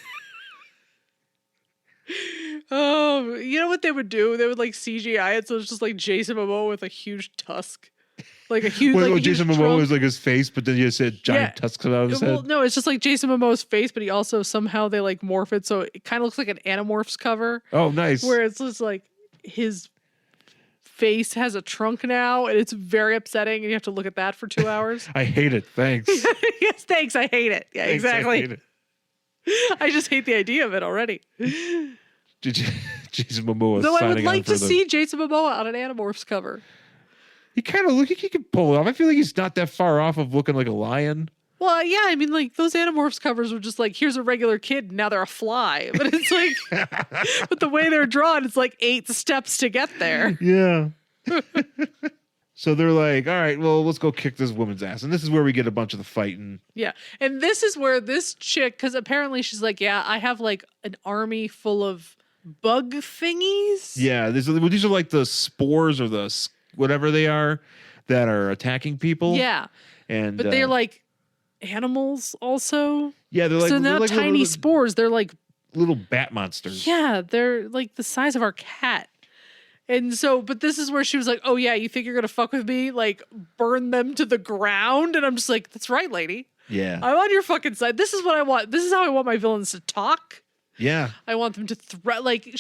Oh, you know what they would do? They would like CGI it so it's just like Jason Momoa with a huge tusk. Like a huge Well, like a Jason huge Momoa trunk. was like his face, but then you said giant tusks out of his Well, head. no, it's just like Jason Momoa's face, but he also somehow they like morph it so it kind of looks like an Animorphs cover. Oh, nice. Where it's just like his face has a trunk now, and it's very upsetting, and you have to look at that for 2 hours. I hate it. Thanks. Yes, thanks. I hate it. Yeah, Thanks, exactly. I hate it. I just hate the idea of it already. Jason Momoa. Though I would signing like on for to see Jason Momoa on an Animorphs cover. He kind of he can pull it off. I feel like he's not that far off of looking like a lion. Well, yeah, I mean, like those Animorphs covers were just like, here's a regular kid, and now they're a fly. But it's like, but the way they're drawn, it's like 8 steps to get there. Yeah. So they're like, all right, well, let's go kick this woman's ass. And this is where we get a bunch of the fighting. Yeah. And this is where this chick, because apparently she's like, yeah, I have like an army full of bug thingies. Yeah, these are like the spores or the whatever they are that are attacking people. Yeah. And but they're like animals also. Yeah, they're like so now like tiny little, spores. They're like little bat monsters. Yeah, they're like the size of our cat. And so, but this is where she was like, oh yeah, you think you're gonna fuck with me? Like burn them to the ground? And I'm just like, that's right, lady. Yeah. I'm on your fucking side. This is what I want. This is how I want my villains to talk. Yeah. I want them to like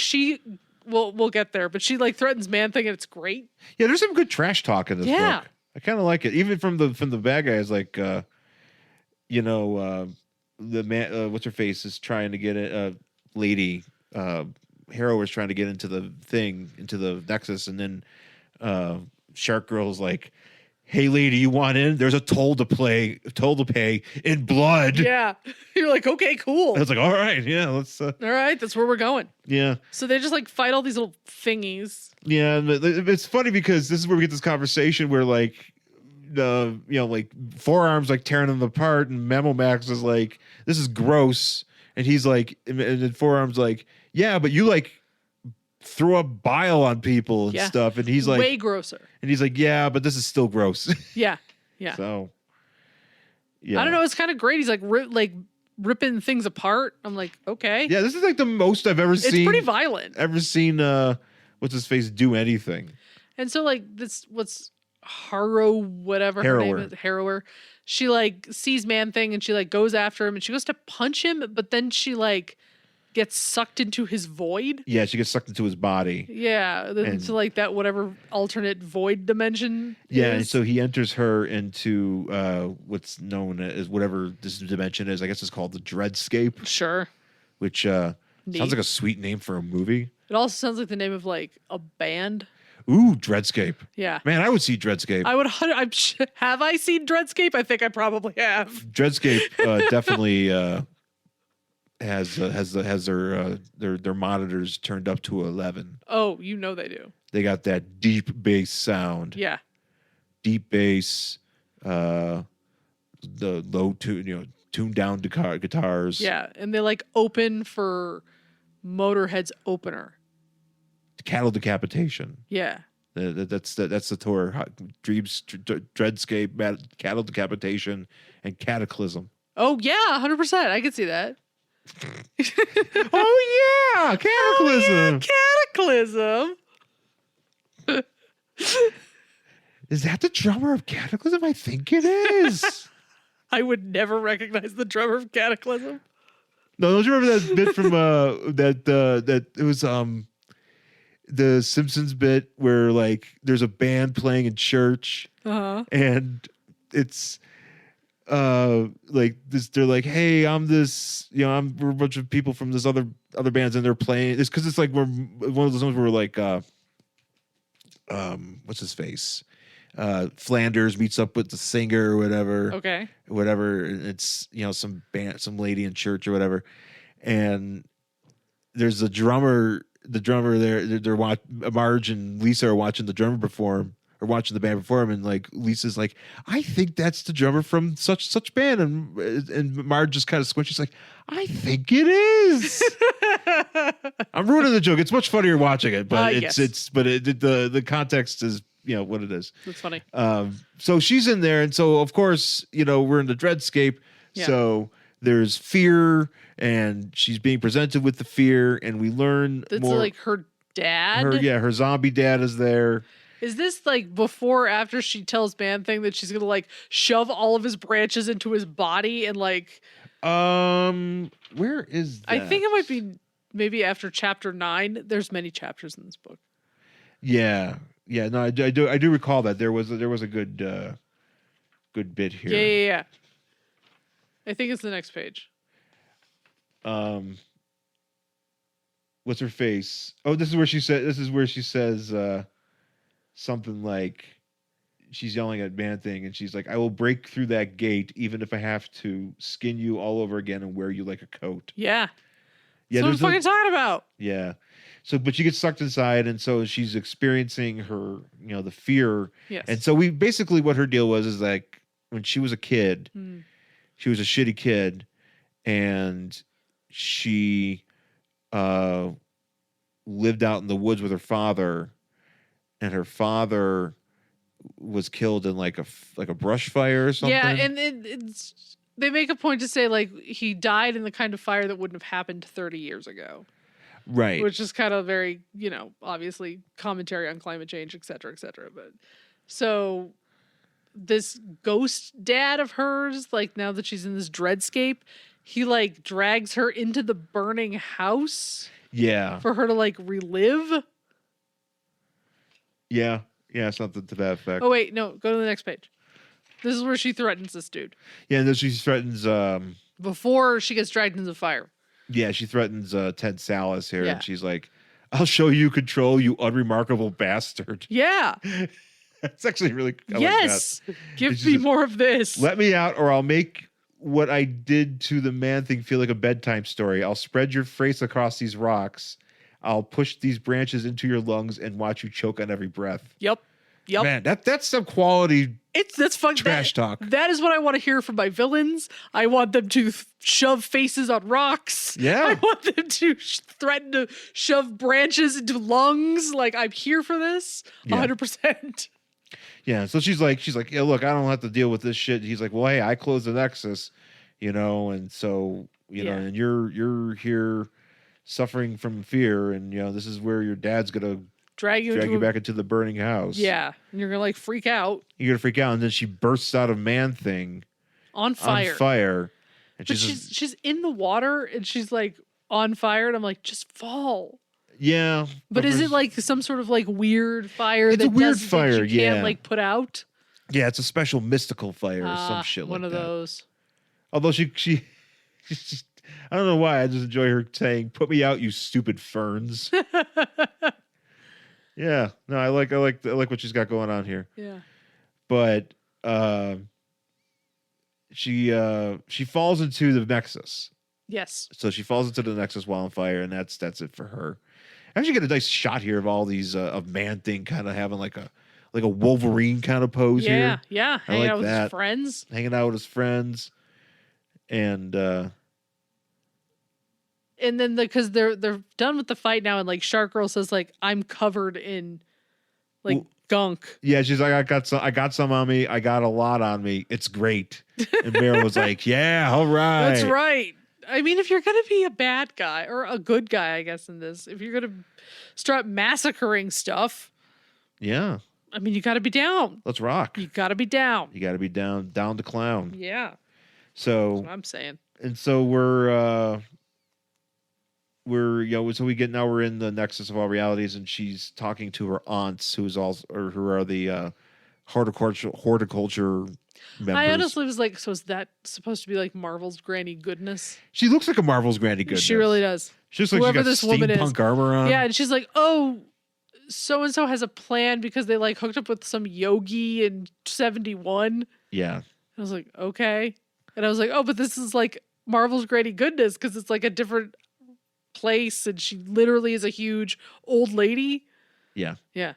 we'll get there, but she like threatens Man-Thing and it's great. Yeah, there's some good trash talk in this book. I kind of like it. Even from the bad guys, like the man, what's her face is trying to get it. Lady Harrow is trying to get into the Nexus, and then Shark Girl's like, "Hey, lady, you want in? There's a toll to pay in blood." Yeah, you're like, okay, cool. I was like, all right, yeah, let's. All right, that's where we're going. Yeah. So they just like fight all these little thingies. Yeah, it's funny because this is where we get this conversation where like like Forearm's like tearing them apart, and Mammomax is like, "This is gross," and he's like, and then Forearm's like, "Yeah, but you like throw up bile on people and stuff," and he's like, way grosser. And he's like, "Yeah, but this is still gross." Yeah. So, yeah, I don't know. It's kind of great. He's like ripping things apart. I'm like, okay. Yeah, this is like the most I've ever seen. It's pretty violent. Ever seen what's his face do anything? And so like this, what's Harrow, whatever her name is, Harrower. She like sees Man-Thing and she like goes after him and she goes to punch him, but then she like gets sucked into his void. Yeah, she gets sucked into his body. Yeah, into like that whatever alternate void dimension. Yeah, and so he enters her into what's known as whatever this dimension is. I guess it's called the Dreadscape. Sure. Which sounds like a sweet name for a movie. It also sounds like the name of like a band. Ooh, Dreadscape. Yeah. Man, I would see Dreadscape. I would. Have I seen Dreadscape? I think I probably have. Dreadscape definitely has their monitors turned up to 11. Oh, you know they do. They got that deep bass sound. Yeah. Deep bass, the low tune, tuned down guitars. Yeah, and they like open for Motorhead's opener. Cattle Decapitation. Yeah. That's the tour. Dreadscape, Cattle Decapitation, and Cataclysm. Oh yeah, 100%. I could see that. Oh yeah, Cataclysm. Oh, yeah, Cataclysm. Is that the drummer of Cataclysm? I think it is. I would never recognize the drummer of Cataclysm. No, don't you remember that bit from that it was the Simpsons bit where like there's a band playing in church and it's like this, they're like, hey, I'm this, we're a bunch of people from this other bands and they're playing it's because it's like we're one of those ones where we're like what's his face, Flanders meets up with the singer or whatever. Okay. Whatever. It's some lady in church or whatever, and there's a drummer. The drummer they're Marge and Lisa are watching the drummer perform or watching the band perform, and like Lisa's like, I think that's the drummer from such band, and Marge just kind of squints. She's like, I think it is. I'm ruining the joke. It's much funnier watching it, but the context is what it is. That's funny. So she's in there, and so of course we're in the Dreadscape. Yeah. So there's fear, and she's being presented with the fear, and we learn that's more. Like her dad. Her zombie dad is there. Is this like before or after she tells Man Thing that she's gonna like shove all of his branches into his body and like? Where is that? I think it might be maybe after chapter 9. There's many chapters in this book. Yeah. No, I do recall that there was a good bit here. Yeah. I think it's the next page. What's her face? Oh, this is where she says something like she's yelling at Man Thing, and she's like, I will break through that gate even if I have to skin you all over again and wear you like a coat. Yeah. Yeah. That's what I'm fucking talking about. Yeah. So, but she gets sucked inside, and so she's experiencing her, the fear. Yes. And so what her deal was is like when she was a kid, she was a shitty kid, and she lived out in the woods with her father, and her father was killed in like a brush fire or something. Yeah, and it's they make a point to say like he died in the kind of fire that wouldn't have happened 30 years ago. Right. Which is kind of very, obviously commentary on climate change, et cetera, et cetera. But so this ghost dad of hers, like now that she's in this Dreadscape, he like drags her into the burning house. Yeah. For her to like relive. Yeah. Yeah, something to that effect. Oh, wait, no, go to the next page. This is where she threatens this dude. Yeah, and then she threatens before she gets dragged into the fire. Yeah, she threatens Ted Sallis here, and she's like, I'll show you control, you unremarkable bastard. Yeah. It's actually really... Yes. Like give me more of this. Let me out, or I'll make what I did to the Man Thing feel like a bedtime story. I'll spread your face across these rocks. I'll push these branches into your lungs and watch you choke on every breath. Yep. Man, that's some quality... That's fun. Trash talk. That is what I want to hear from my villains. I want them to shove faces on rocks. Yeah. I want them to threaten to shove branches into lungs. Like, I'm here for this. 100%. Yeah. So she's like, yeah, look, I don't have to deal with this shit. He's like, well, hey, I closed the Nexus, and so, and you're here suffering from fear, and this is where your dad's gonna drag you back into the burning house. Yeah. And you're gonna like freak out. You're gonna freak out, and then she bursts out of Man Thing on fire. And but she's in the water and she's like on fire, and I'm like, just fall. Yeah. But is it like some sort of like weird fire it's that a weird fire, you can't like put out? Yeah, it's a special mystical fire or some shit like that. One of those. Although she I don't know why, I just enjoy her saying, put me out, you stupid ferns. Yeah. No, I like what she's got going on here. Yeah. But she falls into the Nexus. Yes. So she falls into the Nexus while on fire, and that's it for her. I actually get a nice shot here of all these of Man-Thing kind of having like a Wolverine kind of pose here. Yeah. I Hanging like out with that. his friends. Hanging out with his friends. And then because they're done with the fight now, and like Shark Girl says like, I'm covered in like gunk. Yeah, she's like, I got some on me. I got a lot on me. It's great. And Meryl was like, yeah, all right. That's right. I mean, if you're gonna be a bad guy or a good guy, I guess in this, if you're gonna start massacring stuff, yeah, I mean, you got to be down. Let's rock. You got to be down. You got to be down to clown. Yeah. So That's what I'm saying. And so we're so we're in the nexus of all realities, and she's talking to her aunts, who are the horticulture members. I honestly was like, so is that supposed to be like Marvel's Granny Goodness? She looks like a Marvel's Granny Goodness. She really does. She looks like Whoever she got this woman is. steampunk armor on. Yeah, and she's like, oh, so and so has a plan because they like hooked up with some yogi in 71. Yeah. I was like, okay. And I was like, oh, but this is like Marvel's Granny Goodness because it's like a different place, and she literally is a huge old lady. Yeah. Yeah.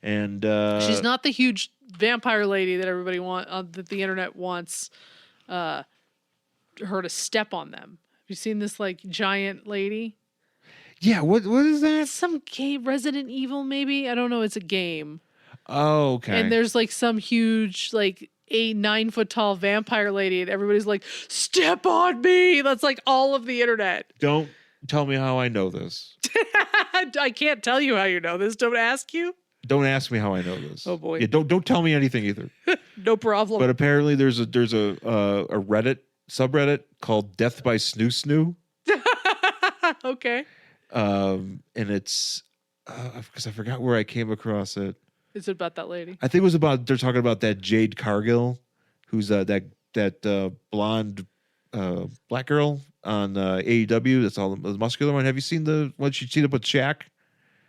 And she's not the huge vampire lady that everybody that the internet wants her to step on them. Have you seen this like giant lady? Yeah, what is that? Some game, Resident Evil, maybe? I don't know. It's a game. Oh, okay. And there's like some huge, like 9 foot tall vampire lady, and everybody's like, step on me. That's like all of the internet. Don't tell me how I know this. I can't tell you how you know this. Don't ask you. Don't ask me how I know this. Oh boy. Yeah, don't tell me anything either. No problem. But apparently there's a Reddit subreddit called Death by Snoo Snoo. Okay. And it's because I forgot where I came across it. Is it about that lady? I think it was they're talking about that Jade Cargill, who's that blonde black girl on AEW. That's all the muscular one. Have you seen the one she cheated up with Shaq?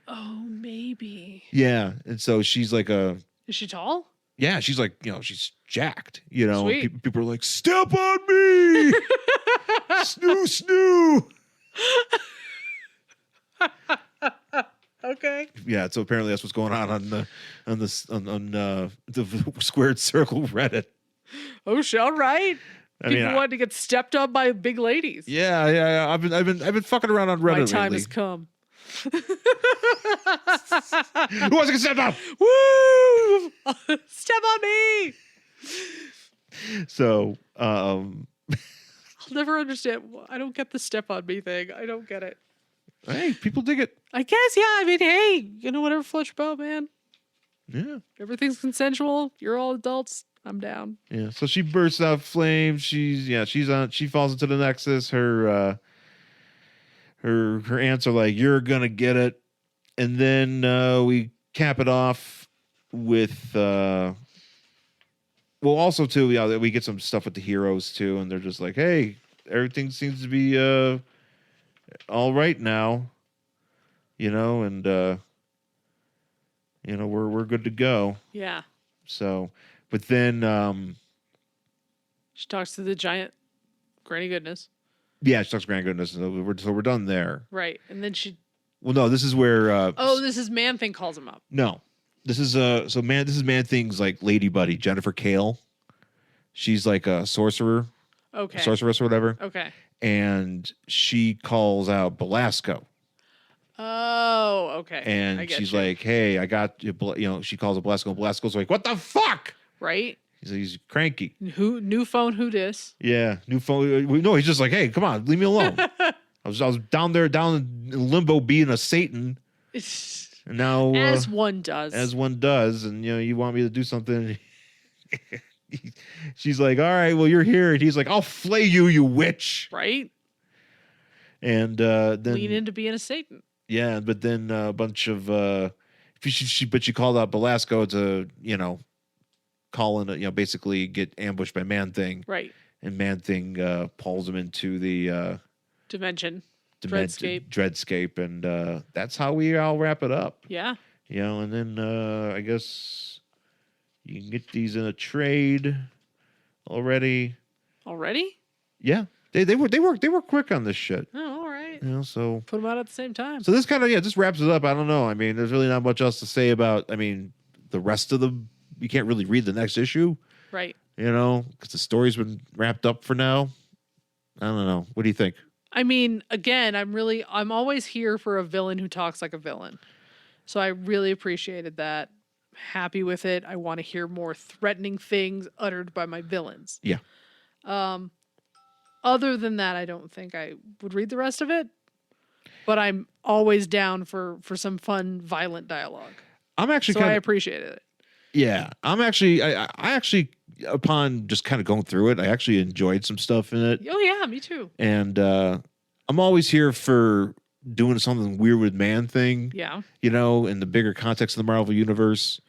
Oh, maybe. Yeah, and so she's like Is she tall? yeah, she's like, she's jacked, Sweet. People are like, step on me, snoo. Okay. Yeah, so apparently that's what's going on the Squared Circle Reddit. Oh, all right. I People mean, want to get stepped on by big ladies. Yeah. I've been fucking around on Reddit My time lately. has come. Who wants to get stepped on? Woo! Step on me. So, I'll never understand. I don't get the step on me thing. I don't get it. hey, people dig it. I guess, yeah. I mean, hey, whatever floats your boat, man. Yeah. Everything's consensual. You're all adults. I'm down. Yeah. So she bursts out flames. She falls into the Nexus. Her aunts are like, you're gonna get it. And then we cap it off with also too, we get some stuff with the heroes too, and they're just like, hey, everything seems to be all right now. And we're good to go. Yeah. So, but then She talks to the giant Granny Goodness. yeah, she talks to Grand Goodness, so we're done there. Right. And then she... Well, no, this is where this is Man-Thing calls him up. no. This is Man-Thing's like lady buddy, Jennifer Kale. She's like a sorceress or whatever. Okay. And she calls out Belasco. Oh, okay. And I get she's you. like, hey, I got you. She calls it Belasco. And Belasco's like, what the fuck? Right? He's cranky. New phone, who dis? Yeah, new phone. No, he's just like, hey, come on, leave me alone. I was down in limbo being a Satan. And now, As one does. And you want me to do something. She's like, all right, well, you're here. And he's like, I'll flay you, you witch. Right? And then lean into being a Satan. Yeah, but then a bunch of she called out Belasco to, call in, basically get ambushed by Man-Thing. Right. And Man-Thing pulls him into the Dimension. Dreadscape. And that's how we all wrap it up. Yeah. You know, and then I guess you can get these in a trade already. Already? Yeah, they were quick on this shit. Oh, all right. You know, so Put them out at the same time. so this kind of just wraps it up. I don't know. I mean, there's really not much else to say about. I mean, the rest of you can't really read the next issue. Right. You know, because the story's been wrapped up for now. I don't know. What do you think? I mean, again, I'm always here for a villain who talks like a villain. So I really appreciated that. Happy with it. I want to hear more threatening things uttered by my villains. Yeah. Other than that, I don't think I would read the rest of it. But I'm always down for some fun, violent dialogue. I'm actually I appreciated it. Yeah, I actually, upon just kind of going through it, I actually enjoyed some stuff in it. Oh yeah, me too. And I'm always here for doing something weird with Man-Thing. Yeah. You know, in the bigger context of the Marvel Universe.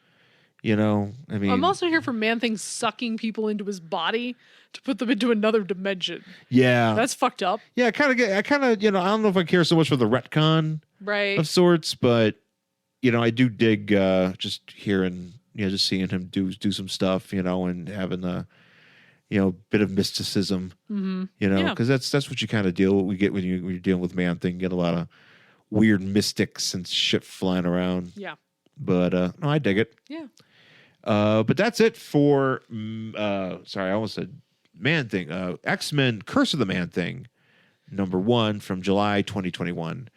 You know, I mean, I'm also here for Man-Thing sucking people into his body to put them into another dimension. Yeah, That's fucked up. Yeah, I kind of, you know, I don't know if I care so much for the retcon Right. of sorts, but you know, I do dig just hearing, you know, just seeing him do some stuff, you know, and having a, you know, bit of mysticism, you know, because that's what you kind of get when you're dealing with Man-Thing. You get a lot of weird mystics and shit flying around. Yeah. But no, I dig it. Yeah. But that's it for sorry, I almost said Man-Thing. X-Men Curse of the Man-Thing, #1 from July 2021.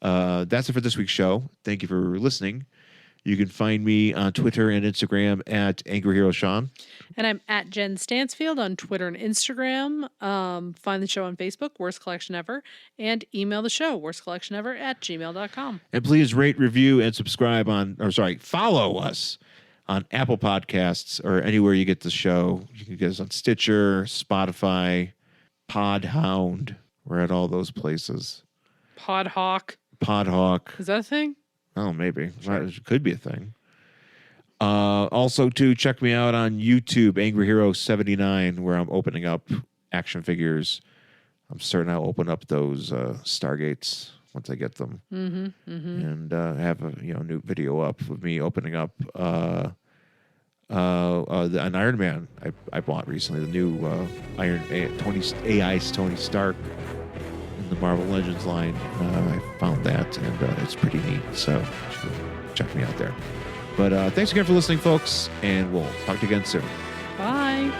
That's it for this week's show. Thank you for listening. You can find me on Twitter and Instagram at Angry Hero Sean. And I'm at Jen Stansfield on Twitter and Instagram. Find the show on Facebook, Worst Collection Ever, and email the show, worstcollectionever@gmail.com. And please rate, review, and subscribe follow us on Apple Podcasts or anywhere you get the show. You can get us on Stitcher, Spotify, Podhound. We're at all those places. Podhawk. Podhawk. Is that a thing? Oh, maybe. Sure. It could be a thing. Also, too, check me out on YouTube, Angry Hero 79, where I'm opening up action figures. I'm certain I'll open up those Stargates once I get them, and have a new video up of me opening up an Iron Man I bought recently, the new AI's Tony Stark in the Marvel Legends line. I found that, and it's pretty neat. So check me out there. But thanks again for listening, folks, and we'll talk to you again soon. Bye.